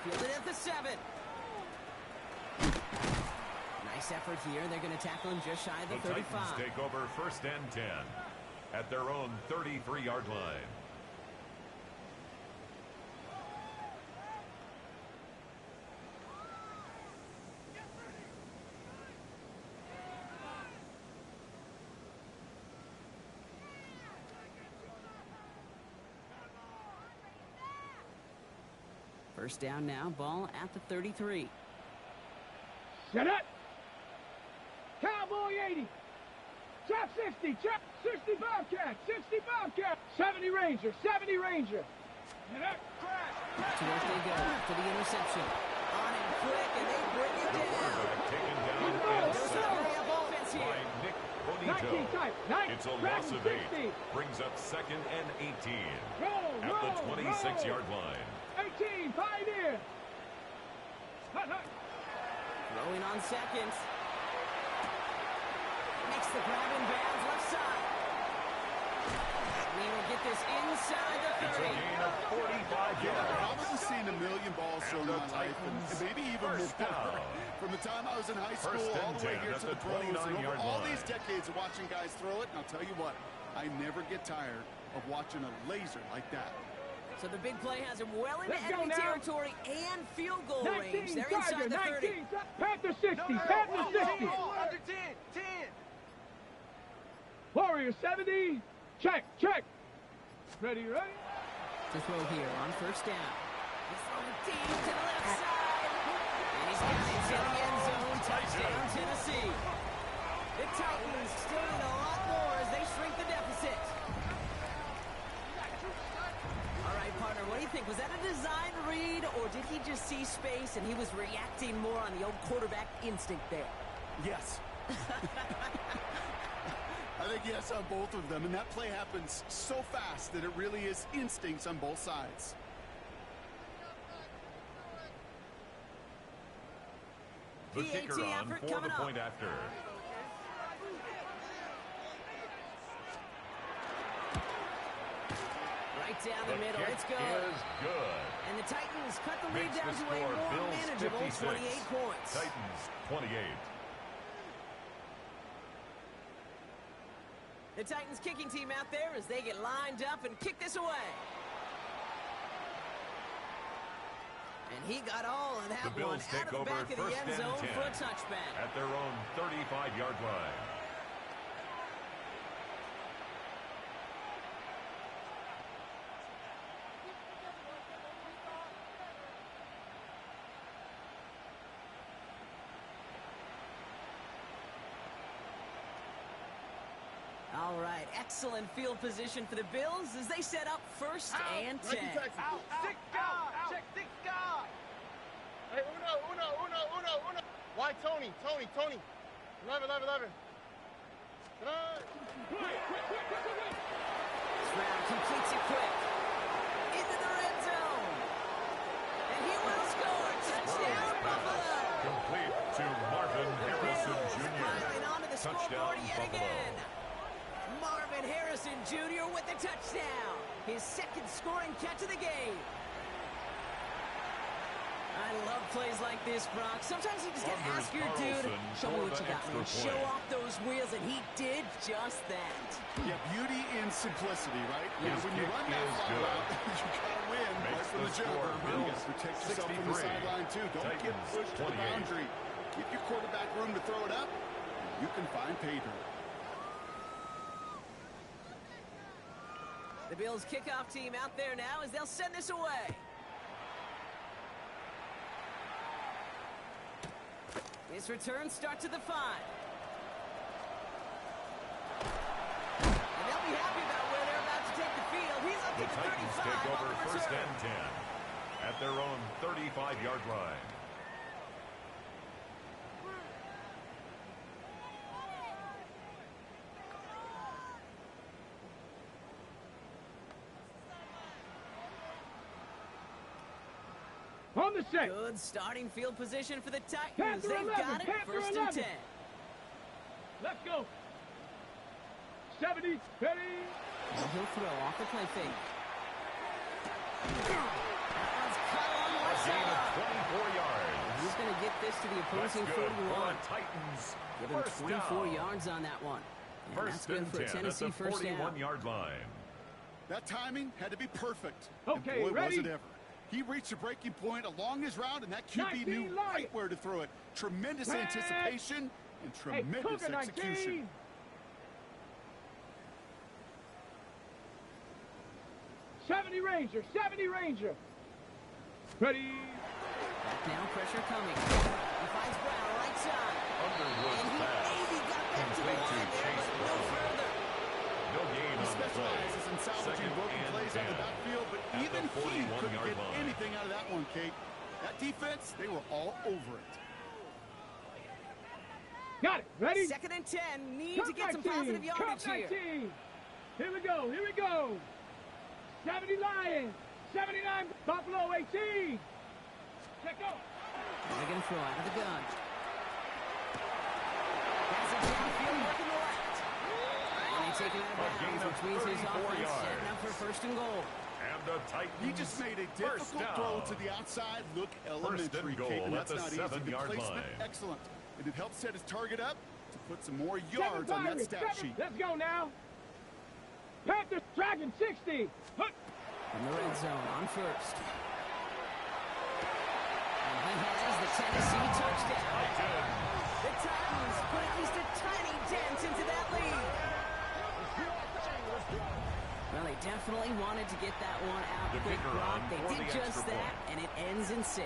Fielded at the 7. Nice effort here. They're going to tackle him just shy of the 35. Titans take over 1st and 10 at their own 33-yard line. First down now, ball at the 33. Set up. Cowboy 80. Trap 60. Trap 60 Bobcat. 60 Bobcat. 70 Ranger. 70 Ranger. Set up. To work they go after the interception. On and quick, and they bring it down. Quarterback taken down and There's a sacked hurry up offense by here. Nick 19 Bonito. type. 9. It's a loss of 8. 60. Brings up 2nd and 18 Roll, at the roll, 26-yard line. 18. Pioneer. Hut, hut. Throwing on seconds. Makes the grab in bounds left side. We will get this inside the It's a 30. gain of 45 I've yards. probably seen a million balls thrown in the my life, and Titans' maybe even first more. down. From the time I was in high school First and all the way 10 here at to the the pros, and over 29-yard all line. these decades of watching guys throw it, and I'll tell you what, I never get tired of watching a laser like that. So the big play has him well into Let's go enemy now. territory and field goal 19. range. They're Tiger. inside the 30. 19. Panther 60. Panther 60. Under 10. 10. Warrior 70. Check. Check. Ready, ready. To throw here on first down. He's throwing deep to the left side. And he's got it to the end zone. Touchdown, Tennessee. The Titans still need a lot more as they shrink the deficit. All right, partner, what do you think? Was that a design read, or did he just see space and he was reacting more on the old quarterback instinct there? Yes. I think yes on both of them, and that play happens so fast that it really is instincts on both sides. The PAT kicker on effort for the coming up. point after. Right down The the middle. kick It's good. is good. And the Titans cut the lead Makes down the to a score more Bills manageable 56. 28 points. Titans 28. The Titans kicking team out there as they get lined up and kick this away. And he got all of that The Bills one out take of the over back of the 1st end and zone 10 for a touchback. at their own 35-yard line. All right, excellent field position for the Bills as they set up 1st and 10. Sick guy. Check sick guy. Hey, uno. Why Tony? 11. Stroud completes it quick. Into the red zone. And he will score. Touchdown, Buffalo. Complete to Marvin Harrison Bills Jr. piling onto the Touchdown, scoreboard yet Buffalo. again. Marvin Harrison Jr. with the touchdown. His second scoring catch of the game. I love plays like this, Brock. Sometimes you just gotta Anders ask your dude, Carlson show me for what the you got, man. extra Show point. off those wheels, and he did just that. Yeah, beauty in simplicity, right? His When you kick run that is flat good. route, you gotta win Makes right from the the jump. score You Bills gotta protect yourself from the 63. sideline, too. Don't get Titans pushed to the 28. boundary. Give your quarterback room to throw it up, and you can find pay dirt. The Bills kickoff team out there now as they'll send this away. This return starts at the 5. And they'll be happy about where they're about to take the field. He's up to The the Titans 35 take on over the first return. and 10 at their own 35-yard line. On the set. Good starting field position for the Titans. Panther They've 11, got it. Panther First and 11. 10. Let's go. 70, ready. And he'll throw off the play fake. That one's cut on the A left gain of side. 24 yards. He's going to get this to the That's opposing good for 41. the Titans. Give him First 24 down. yards on that one. And that's First good and for a 10 at Tennessee the first down. 41-yard line. That timing had to be perfect. Okay, and boy, ready? was it ever. He reached a breaking point along his route, and that QB 19 knew line. right where to throw it. Tremendous Red. anticipation and Hey, tremendous Cougar execution. 19. 70 Ranger, 70 Ranger. Ready. Back now, pressure coming. He finds Brown right side. Underwood's And he pass. maybe got back to the Complete to line there, Chase but no Brown. further. No gain He on the play. specializes in salvaging Second broken and plays out of the 10 backfield, but at even the he couldn't 41-yard get line. anything out of that one, Kate. That defense, they were all over it. Got it. Ready. Second and 10. Need Cup to get some 19, positive Cup yardage here. 19. Here we go, here we go. 70 Lions, 79 Buffalo 18. Check out. They're going to throw out of the gun. Pass it downfield, working the left. And they take it out A of gain bounds, of which means his 34 offense yards. setting up for first and goal. And the Titans He just made a first difficult down. throw to the outside look elementary, goal Kate, and at that's the not easy. The 7-yard placement, line. excellent. And it helped set his target up to put some more yards on that stat sheet. Let's go now. Panthers Dragon 60. Hut. In the red zone on first. And he has the Tennessee touchdown. Titans. The Titans put at least a tiny dent into that lead. Well, they definitely wanted to get that one out The quick, kicker Brock. on They for did the just extra that, point. and it ends in 6.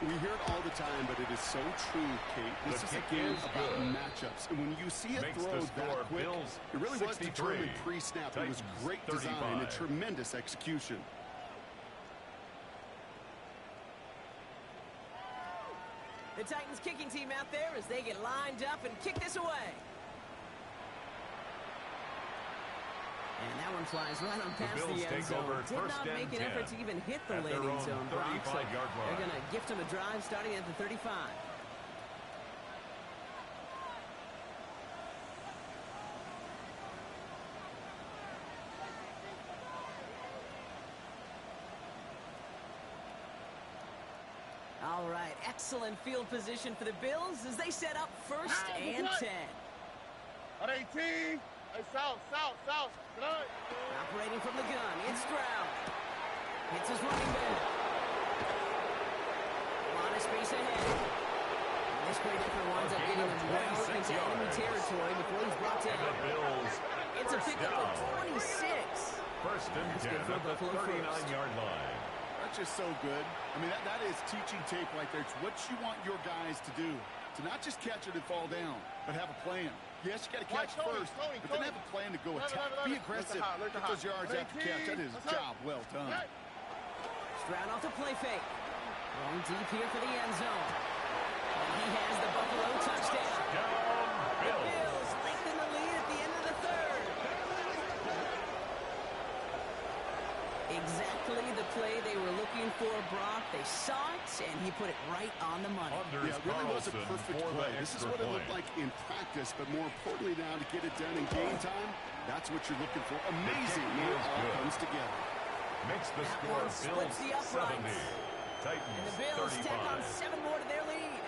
We hear it all the time, but it is so true, Kate. This The is a kick game is about good. matchups. And when you see it Makes throw the score that quick, Bills it really was 63, determined pre-snap. It was Titans great design 35. and tremendous execution. The Titans kicking team out there as they get lined up and kick this away. And that one flies right on past the, Bills end take zone. over Did first not and make an 10 effort to even hit the at their landing own zone, Brock. So 35-yard line. they're going to gift him a drive starting at the 35. All right, excellent field position for the Bills as they set up first and 10. At 18. Hey, south. Good. Operating from the gun, it's Stroud. Hits his running back. A lot of space ahead. And this great effort winds up A gain getting of him well 26 into enemy yards. territory before he's brought And the down. Bills It's a first pickup down. of 26. First and That's 10 good for at the Buffalo first. 39-yard line. That's just so good. I mean, that is teaching tape right there. It's what you want your guys to do. To not just catch it and fall down, but have a plan. Yes, you got to catch Tony, first, Tony, but then Tony. have a plan to go Let it, attack. let it, let Be it. aggressive. Let it Get those hot. yards after catch. That is a Let's job well done. Hey. Stroud off the play fake. Going deep here for the end zone. And he has the Buffalo touchdown. Down The Bills. Bills lengthen the lead at the end of the third. Exactly the play they were looking for, Brock. They saw it, and he put it right on the money. Unders Yeah, it really was a Carlson perfect for the play. This is extra what it point. looked like in practice, but more importantly now to get it done in game time, that's what you're looking for. Amazing kick when it is all good. comes together. Makes the That score one splits the Bills uprights. 70. Titans And the Bills tack on 35. 7 more to their lead.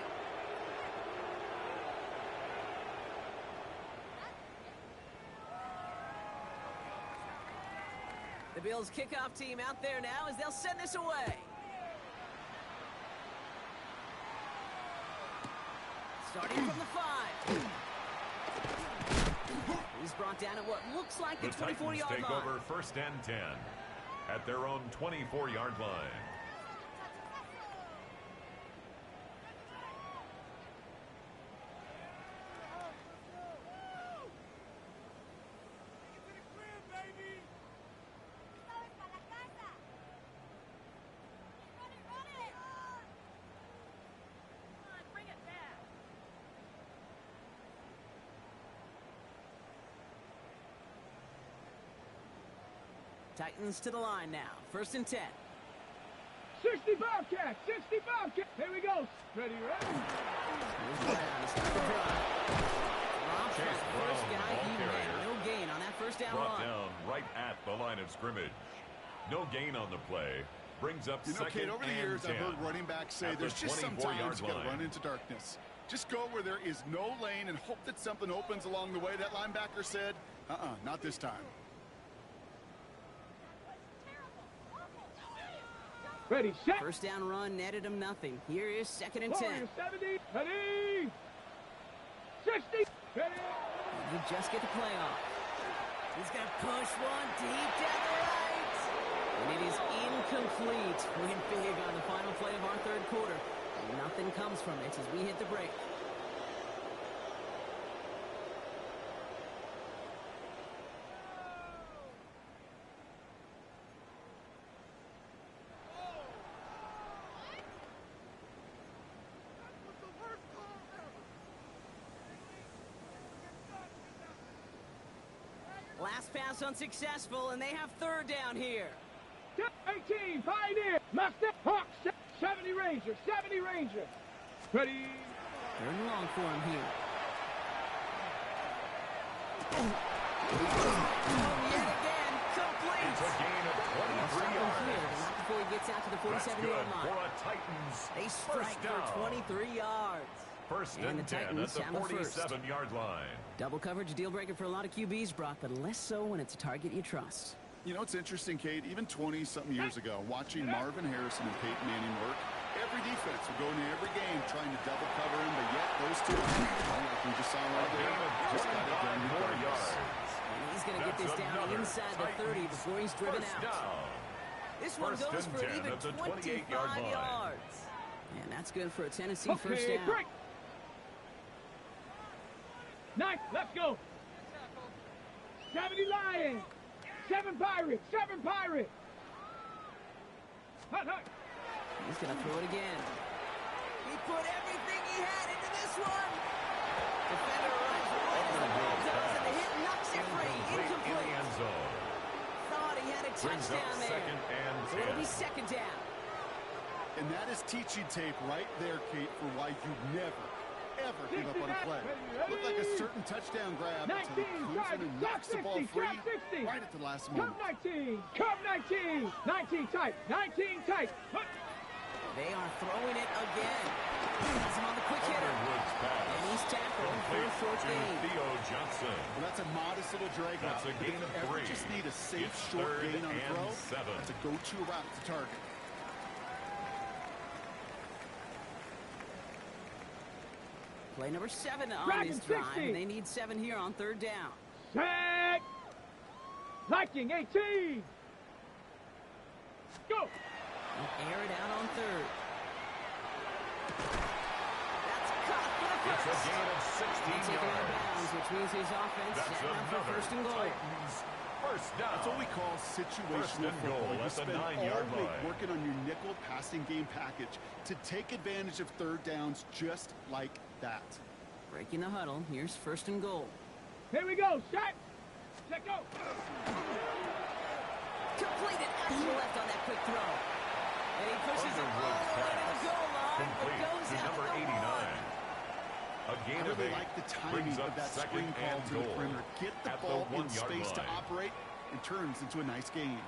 The Bills kickoff team out there now as they'll send this away. Starting from the 5. He's brought down at what looks like the The Titans 24-yard take line. over 1st and 10 at their own 24-yard line. Titans to the line now. 1st and 10. 60 Bobcats, 60 Bobcats. Here we go. Ready, ready. Here's Brown to start the drive. Chase First Brown, guy, ball he carrier. ran. No gain on that first down Brought run. down right at the line of scrimmage. No gain on the play. Brings up You know, 2nd Kate, over the and years, 10. I've heard running backs say At there's the just 24-yard sometimes you got to line. run into darkness. Just go where there is no lane and hope that something opens along the way. That linebacker said, not this time. Ready, set. First down run netted him nothing. Here is 2nd and 10. Warriors, 70. Ready. 60. Ready. You just get the play off. He's going to push one deep down the right. And it is incomplete. Win big on the final play of our 3rd quarter. And nothing comes from it as we hit the break. Last pass unsuccessful, and they have 3rd down here. 18, Pioneer. Mustang, Hawk, 70 Ranger, 70 Ranger. Ready. 3rd and long for him here. Yet again, complete. It's a gain of 23 yards. Not before he gets out to the That's 47-yard good line. for a Titans They strike first down. for 23 yards. 1st And and the 10 at Titans the have the first. 47-yard line. Double coverage, a deal breaker for a lot of QBs, Brock, but less so when it's a target you trust. You know, it's interesting, Kate, even 20-something years ago, watching Marvin Harrison and Peyton Manning work, every defense would go into every game trying to double cover him, but yet those two, like we just saw right there, just got it done More regardless. yards. And he's going to get That's this down another inside the 30 before he's driven First out. down. This one 1st goes and for 10 an even at the 25 28-yard line. yards. And that's good for a Tennessee first Okay, down. break. 9, let's go. 70 Lions. 7 Pirates, 7 Pirates. Hut, hut. He's going to throw it again. He put everything he had into this one. Defender runs right as the ball does, and the hit knocks it free. In the Incomplete. end zone. Thought he had a Brings up touchdown there. 2nd and So it'll 10. be 2nd down. And that is teaching tape right there, Kate, for why you never, ever give up on a play. Looked like a certain touchdown grab until he 19, comes in and knocks the ball 60, free 60. right at the last Come moment. 19, come 19. 19 tight, 19 tight. Hut. They are throwing it again. Has him on the quick hitter. Underwood's pass. And he's tackled for a short to gain. Theo Johnson. Well, that's a modest little drag That's out. a But gain if of you ever 3. just need a safe It's short 3rd gain on a and throw, 7. that's a go-to route to target. Play number 7 on Dragon this drive, 60. and they need 7 here on 3rd down. Set. Viking 18. Go. Air it out on 3rd. That's caught for the It's a first. gain of And 16 taken out of yards. bounds, which means his offense That's setting up for another 1st and goal. Titans first down. That's what we call First situational and football. goal You at the spend 9-yard all week line. working on your nickel passing game package to take advantage of 3rd downs just like that. Breaking the huddle. Here's 1st and goal. Here we go. Set. Set, go. Completed out to the left on that quick throw. And he pushes it all Underwood's the way to the pass. goal line, but Complete goes to out number the 89. A gain I of really 8 like the timing brings of up that 2nd screen call and to the goal perimeter. Get the at ball the in 1-yard space to line. operate and turns into a nice gain.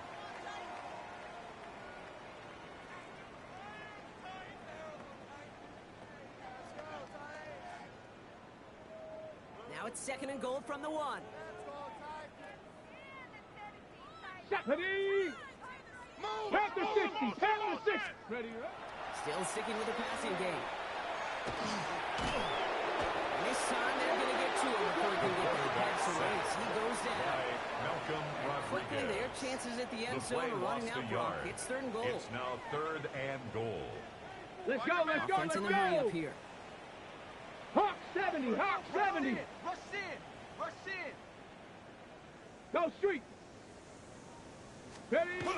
Now it's 2nd and goal from the 1. Set. Ready. Panther 60. Panther 60. Ready. Still sticking with the passing game. And this time they're going to get to him before he can get that pass away. He zone play or running lost out, a Brock. yard. It's 3rd and goal. It's now 3rd and goal. Let's go, let's go, Offense let's in the hurry go. up here. Hawk 70, Hawk 70. Rush in. Rush in. Go street. Ready? We'll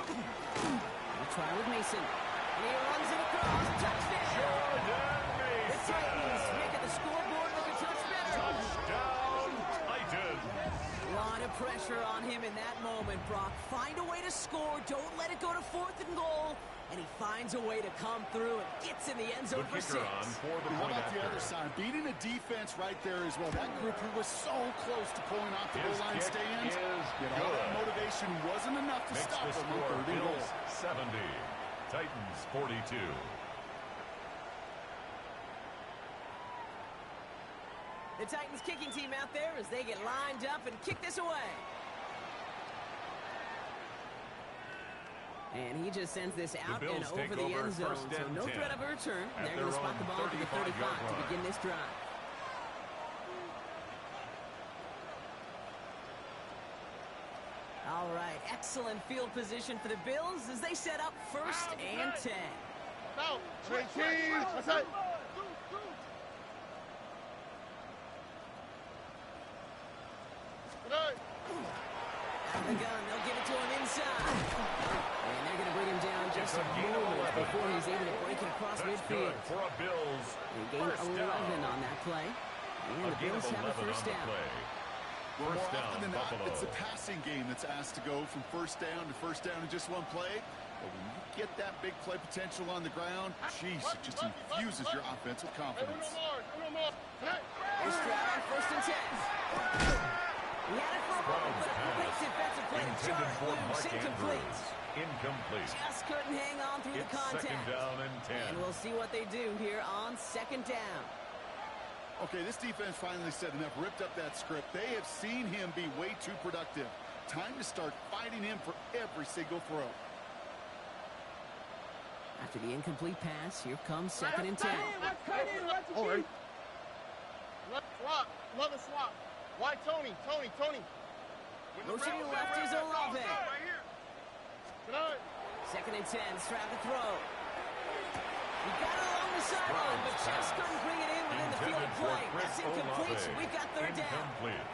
try with Mason. And he runs it across. Touchdown! The Titans make it the scoreboard look a touch better. Touchdown, Titans. A lot of pressure on him in that moment, Brock. Find a way to score. Don't let it go to 4th and goal. And he finds a way to come through and gets in the end zone The for 6. kicker on for the How point about the after. other side? Beating a defense right there as well. That group who was so close to pulling off the His goal line kick stand. is Yet all that good. motivation wasn't enough to Makes stop the them on score 3rd and goal. Bills 70, Titans 42. The Titans kicking team out there as they get lined up and kick this away. And he just sends this out and Bills take over the over end zone, 1st so and no 10 threat of a return. at They're going to their spot the own ball at the 35 35-yard to line. begin this drive. All right, excellent field position for the Bills as they set up 1st and 10. Go. 18. What's up? Out of the gun, they'll give it to him inside. And they're going to bring him down just It's a a gain of moment 11. before he's able to break it across That's midfield. good for a Bills They gain first 11 down. on that play. And A the gain of Bills have a 11 first on the down. play. Well, First more down, often than not, Buffalo. it's the passing game that's asked to go from first down in just one play. But when you get that big play potential on the ground, jeez, it just infuses your offense with confidence. Here's Stroud on 1st and 10. He had it for a moment, but a great defensive play to jar Intended it for loose. Mark Incomplete. Andrews. Incomplete. Just couldn't hang on through It's the contact. 2nd down and 10. And we'll see what they do here on 2nd down. Okay, this defense finally said enough, ripped up that script. They have seen him be way too productive. Time to start fighting him for every single throw. After the incomplete pass, here comes 2nd and 10. Let's cut in, let's All right. keep. Swap. Love a swap. Why Tony? Tony. Motioning left is Olave. Right here. Tonight. 2nd and 10, Stroud to throw. He got it along the sideline, but just couldn't bring it in within the field of Intended for play. Chris That's incomplete, so Olave. we've got 3rd down. Incomplete.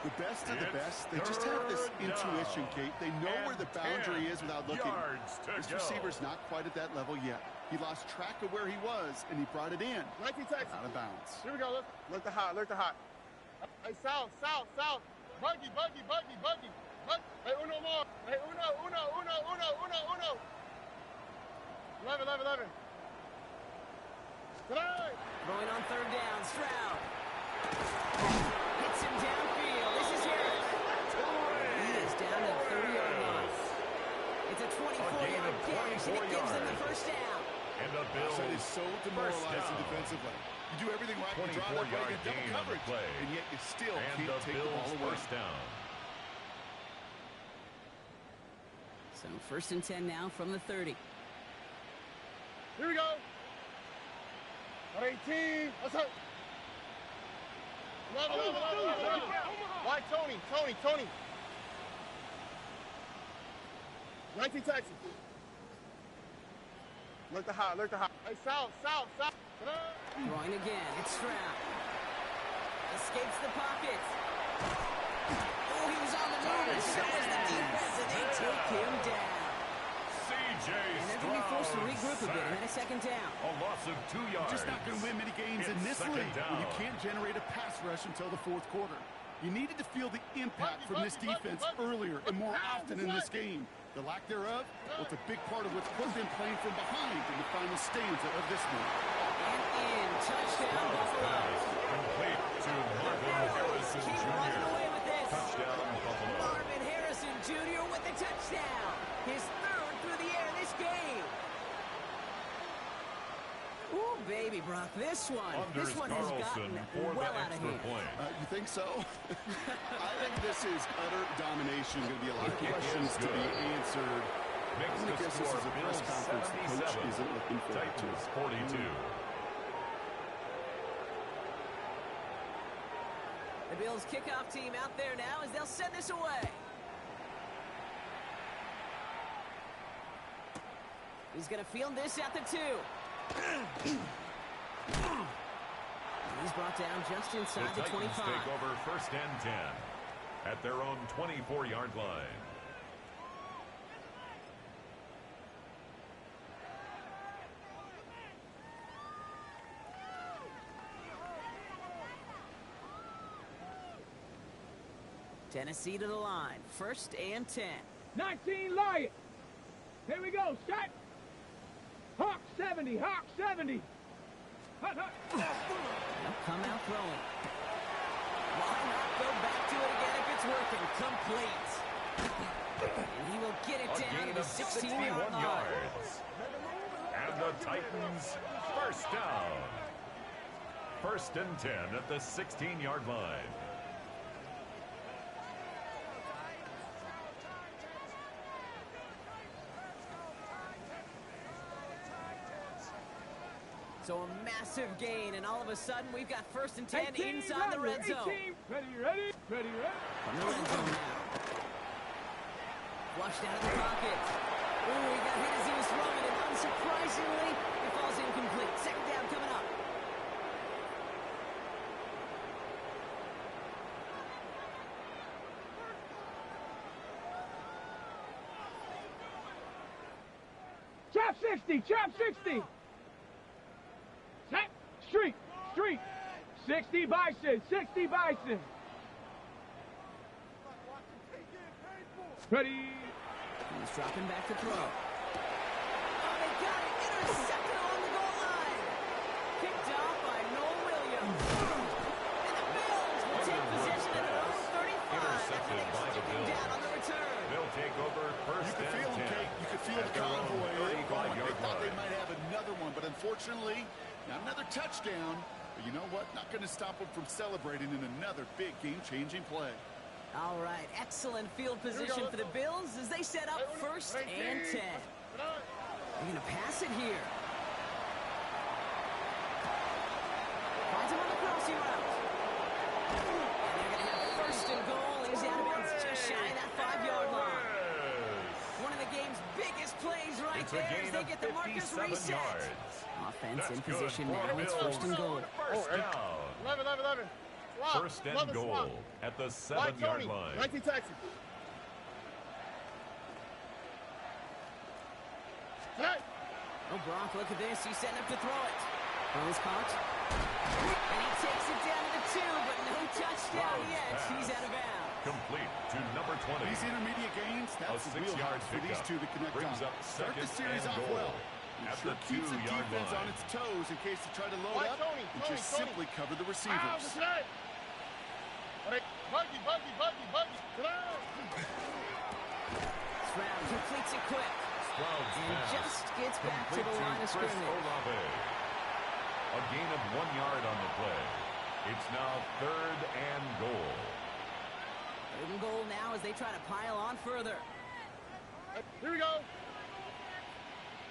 The best of the It's best, they just have this 3rd intuition, down. Kate. They know where the And boundary 10 is without looking. yards to This go. receiver's not quite at that level yet. He lost track of where he was, and he brought it in. 19 Texas. Out of bounds. Here we go. Look the hot. Hey, south. Buggy. Hey, uno more. Hey, uno. 11. Tonight. Throwing on 3rd down, Stroud. Hits him downfield. This is Harris. He is down to the 30-yard line. It's a 24-yard catch, and it gives them the first down. And the Bills. That is so demoralizing down. defensively. You do everything right, you draw 24-yard that play, get double gain on the coverage, play. and yet you still And can't the take the Bills ball away. first down. So 1st and 10 now from the 30. Here we go. At 18. What's up? 11. Why Tony? 19 Texas. Look the hot. Hey, south. Throwing again. It's Stroud. Escapes the pocket. Oh, he was on the move, and so was the defense, and they take him down. C.J. And they're going to be forced to Stroud regroup a bit and then a sacked. 2nd down. A loss of 2 yards. You're just not going to win many games in It's this 2nd league when you down. can't generate a pass rush until the 4th quarter. You needed to feel the impact from this defense earlier and more often in this game. The lack thereof, well, it's a big part of what's put them playing from behind in the final stanza of this one. And in. Touchdown, Buffalo. Pass complete to Marvin Harrison Keep running Jr. away with this. Touchdown, Buffalo. Marvin Harrison Jr. with the touchdown. His 3rd through the air this game. Ooh, baby, Brock, this one Anders has gotten Carlson for well the out of extra hand. point. You think so? I think this is utter domination. Going to be a lot of It is questions to be good. answered. Makes I'm the gonna guess this score is a press Bills conference the coach 77, isn't looking forward to. Titans 42. The Bills kickoff team out there now as they'll send this away. He's going to field this at the 2. He's brought down just inside the 25. Take over 1st and 10 at their own 24-yard line. Tennessee to the line. 1st and 10. 19 Lion. Here we go. Set. Hawk 70. Hawk 70. Hut, hut. They'll come out throwing. Why not go back to it again if it's working? Complete. And he will get it A down gain to the of 61 line. yards. And the Titans first down. 1st and 10 at the 16-yard line. So a massive gain, and all of a sudden we've got 1st and 10 inside the red zone. 18. Ready, ready, ready, ready. From the red zone now. Flushed out of the pocket. Ooh, he got hit as he was throwing it. Unsurprisingly, it falls incomplete. 2nd down coming up. Trap 60. Trap 60. Set. Street. Street. 60 Bison. 60 Bison. Ready. He's dropping back to throw. Oh, they got it. Intercepted along the goal line. Picked off by Noel Williams. And the Bills will take possession at their own 35. Intercepted by the Bills. Down on the return. They'll take over 1st You could and feel 10. them, Kate. You could feel at the their own convoy. They 35-yard thought they line. might have another one, but unfortunately, not another touchdown. But you know what? Not going to stop them from celebrating in another big game-changing play. All right, excellent field position for the Bills as they set up 1st and 10. They're going to pass it here. Finds him on the crossing route. And they're going to have 1st and goal. He's out of bounds just shy of that 5-yard line. One of the game's biggest plays right It's a there gain as they of get the markers 57 reset. yards. Offense That's in good position for now. It's Bills. 1st and goal. First down. 11, 11, 11. Swap. 1st and 11, goal swap. at the White 7-yard Tony, line. 19 Texas. Hey! Oh, Brock, look at this. He's setting up to throw it. Throws caught. And he takes it down to the 2, but no touchdown Brown's yet. pass. He's out of bounds. Complete to number 20. These intermediate gains, A that's the 6-yard wheelhouse for these pickup two to connect brings on. up Start the 2nd series and off goal well. It at sure the keeps the 2-yard defense line. on its toes in case they try to load White up Tony, and Tony, just Tony. simply cover the Ah, receivers. today. Buggy, buggy, buggy, buggy. Today. Stroud completes it quick. Stroud's And pass. just gets back to the Complete line of Chris scrimmage. Olave. A gain of 1 yard on the play. It's now 3rd and goal. 3rd and goal now as they try to pile on further. Here we go.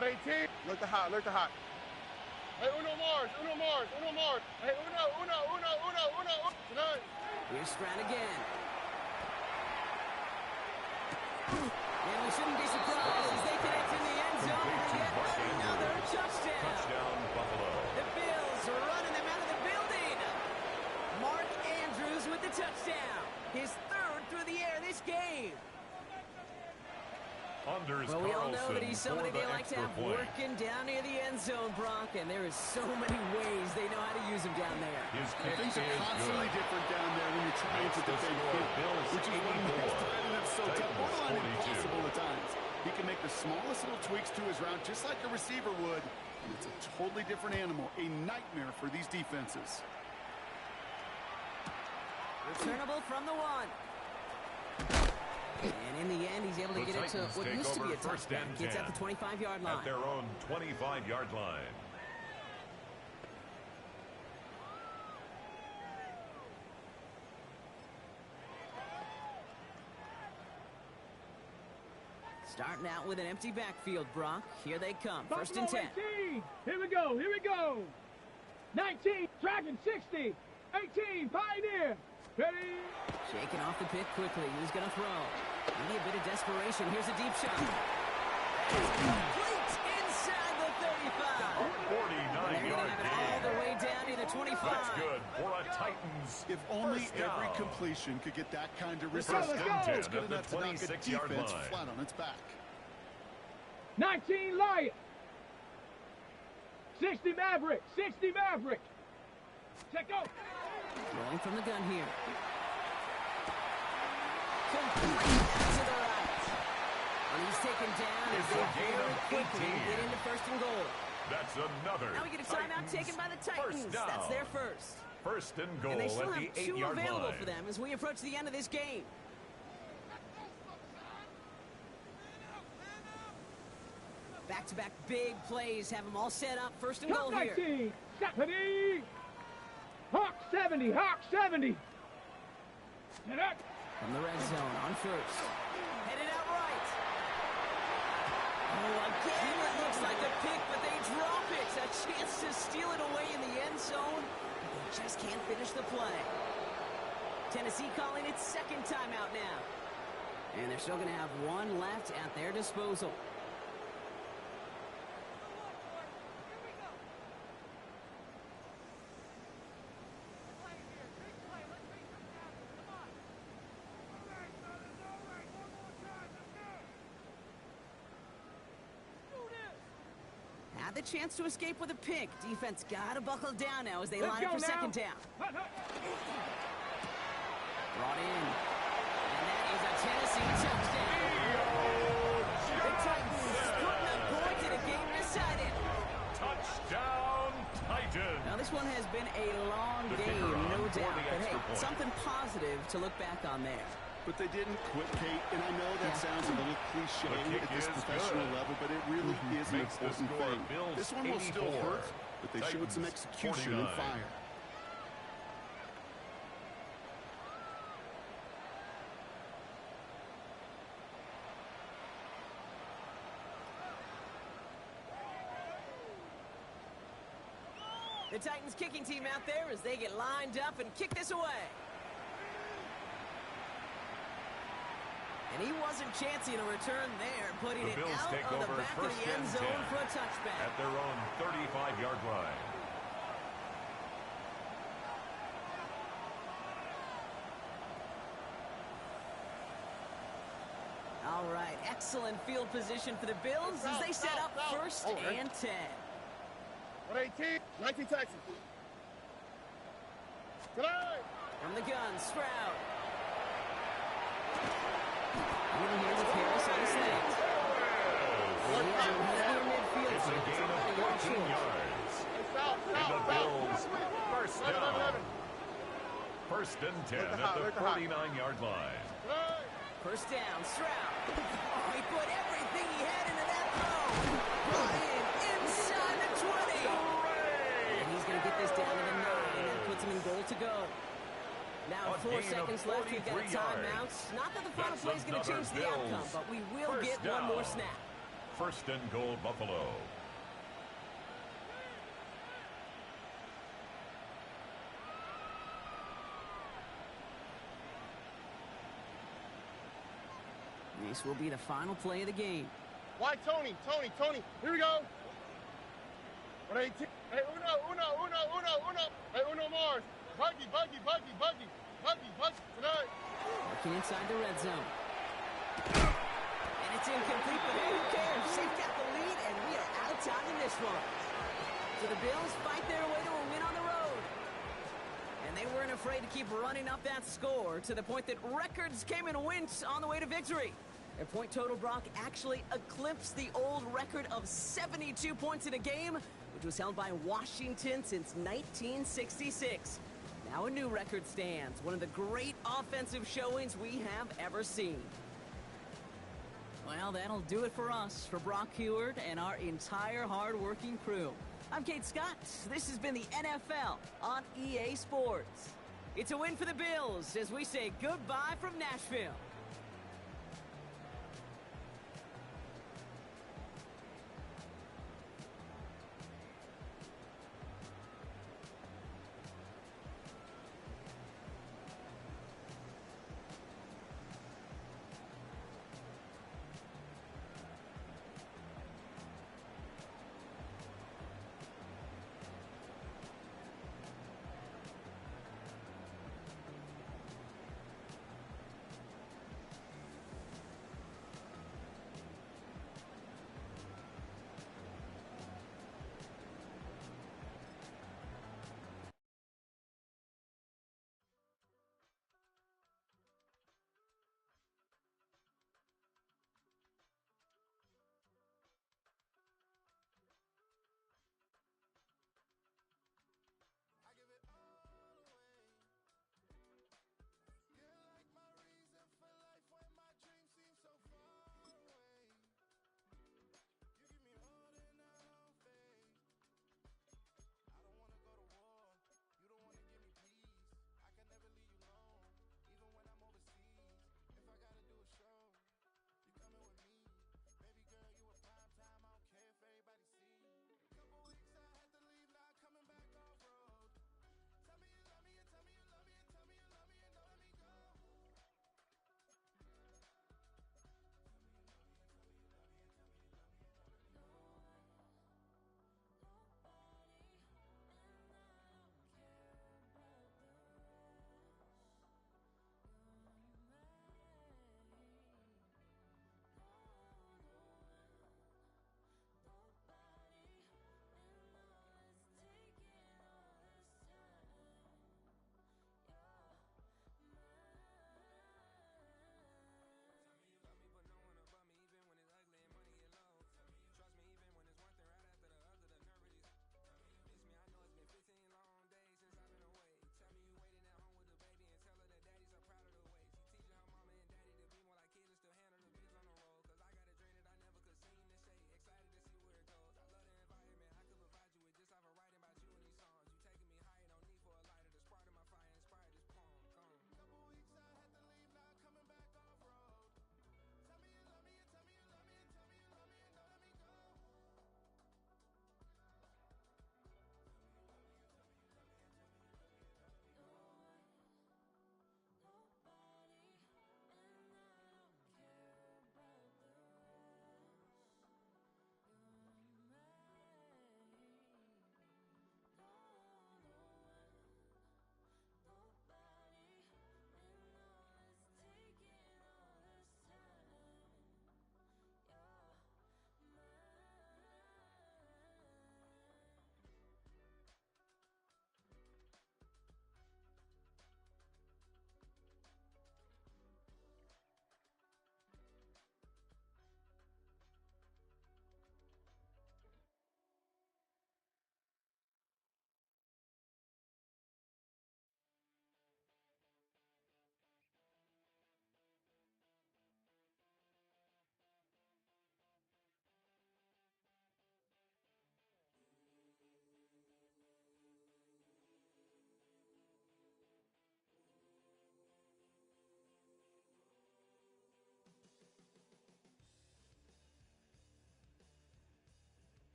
118. Look the hot, look the hot. Hey, uno Mars, uno Mars, uno Mars. Hey, uno. Tonight. Here's Stroud again. And we shouldn't be surprised as they connect in the end zone Complete and to get Mark another Andrews. touchdown. Touchdown, Buffalo. The Bills are running them out of the building. Mark Andrews with the touchdown. His 3rd through the air this game. Anders Well, we all know that Carlson he's somebody for the they like to extra have point. working down near the end zone, Brock, and there is so many ways they know how to use him down there. His kick Things is are constantly good. different down there when you're trying Makes to the defend score him, Bills which is one of the 84. best defending that's so tough, Titans borderline 42. impossible at times. He can make the smallest little tweaks to his route just like a receiver would, and it's a totally different animal, a nightmare for these defenses. Returnable from the 1. And in the end, he's able to The get it to Titans what take used to be a over 1st touchdown. and Gets 10 at the 25-yard line. At their own 25-yard line. Starting out with an empty backfield, Brock. Here they come. 1st and 10. 18. Here we go. Here we go. 19. Dragon 60. 18. Pioneer. Ready. Shaking off the pick quickly. Who's going to throw? Maybe a bit of desperation. Here's a deep shot. It's complete 25. That's good for a Titans. If only first every down. completion could get that kind of Let's go, resistance. let's go. It's good At the enough to knock a 26-yard defense line. flat on its back. 19 Lion. 60 Maverick. 60 Maverick. Check go. Rolling from the gun here. Complete out to the right. And he's taken down as It's they a gain very of quickly 18. get into first and goal. That's another. Now we get a timeout Titans taken by the Titans. First down. That's their first. First and goal And they still at have the 2 8-yard available line. for them as we approach the end of this game. Back-to-back big plays have them all set up. First and goal Top here. 19. 70. Hawk 70. Hawk 70. Get up. From the red zone on first. Headed out right. Oh, again, it looks like a pick, but they drop it. A chance to steal it away in the end zone. They just can't finish the play. Tennessee calling its second timeout now. And they're still going to have one left at their disposal. Had the chance to escape with a pick. Defense got to buckle down now as they Let's line up go for now. second down. Hut, hut. Brought in. And that is a Tennessee touchdown. The Titans putting up points in a game decided. Touchdown, Titans. Now this one has been a long The game, kicker on no for doubt. the But hey, extra point. something positive to look back on there. But they didn't quit, Kate, and I know that Yeah. sounds a little cliche The kick at this is professional good. level, but it really is an Makes the important score thing. Bills This one will still 84. hurt, but they showed some Titans execution 49. and fire. The Titans kicking team out there as they get lined up and kick this away. And he wasn't chancing a return there, putting The it Bills out take on the over back of first the end and zone 10 for a touchback. at their own 35-yard line. All right, excellent field position for the Bills as they set up first and 10. 118. 19 Texans. Tonight. From the gun, Stroud. Even here with Harris on his legs. He has him near midfield. It's a gain of 14 yards. And the Bills first down. First and 10 at the 49-yard line. First down, Stroud. Oh, he put everything he had into that throw. Brought in inside the 20. And he's going to get this down to the 9. That puts him in goal to go. Now, A 4 gain of seconds left. We've got a 43 timeout. Not that the final That's play is going to another change the outcome, Bills but we will first get one more down. snap. First and goal, Buffalo. This will be the final play of the game. Why Tony? Here we go. 118. Hey, Uno. Hey, Uno Mars. Buggy. Tonight. Working inside the red zone. And it's incomplete, but who cares? They've got the lead, and we are out of time in this one. So the Bills fight their way to a win on the road. And they weren't afraid to keep running up that score to the point that records came and went on the way to victory. Their point total, Brock, actually eclipsed the old record of 72 points in a game, which was held by Washington since 1966. Now a new record stands, one of the great offensive showings we have ever seen. Well, that'll do it for us, for Brock Heward and our entire hard-working crew. I'm Kate Scott. This has been the NFL on EA Sports. It's a win for the Bills as we say goodbye from Nashville.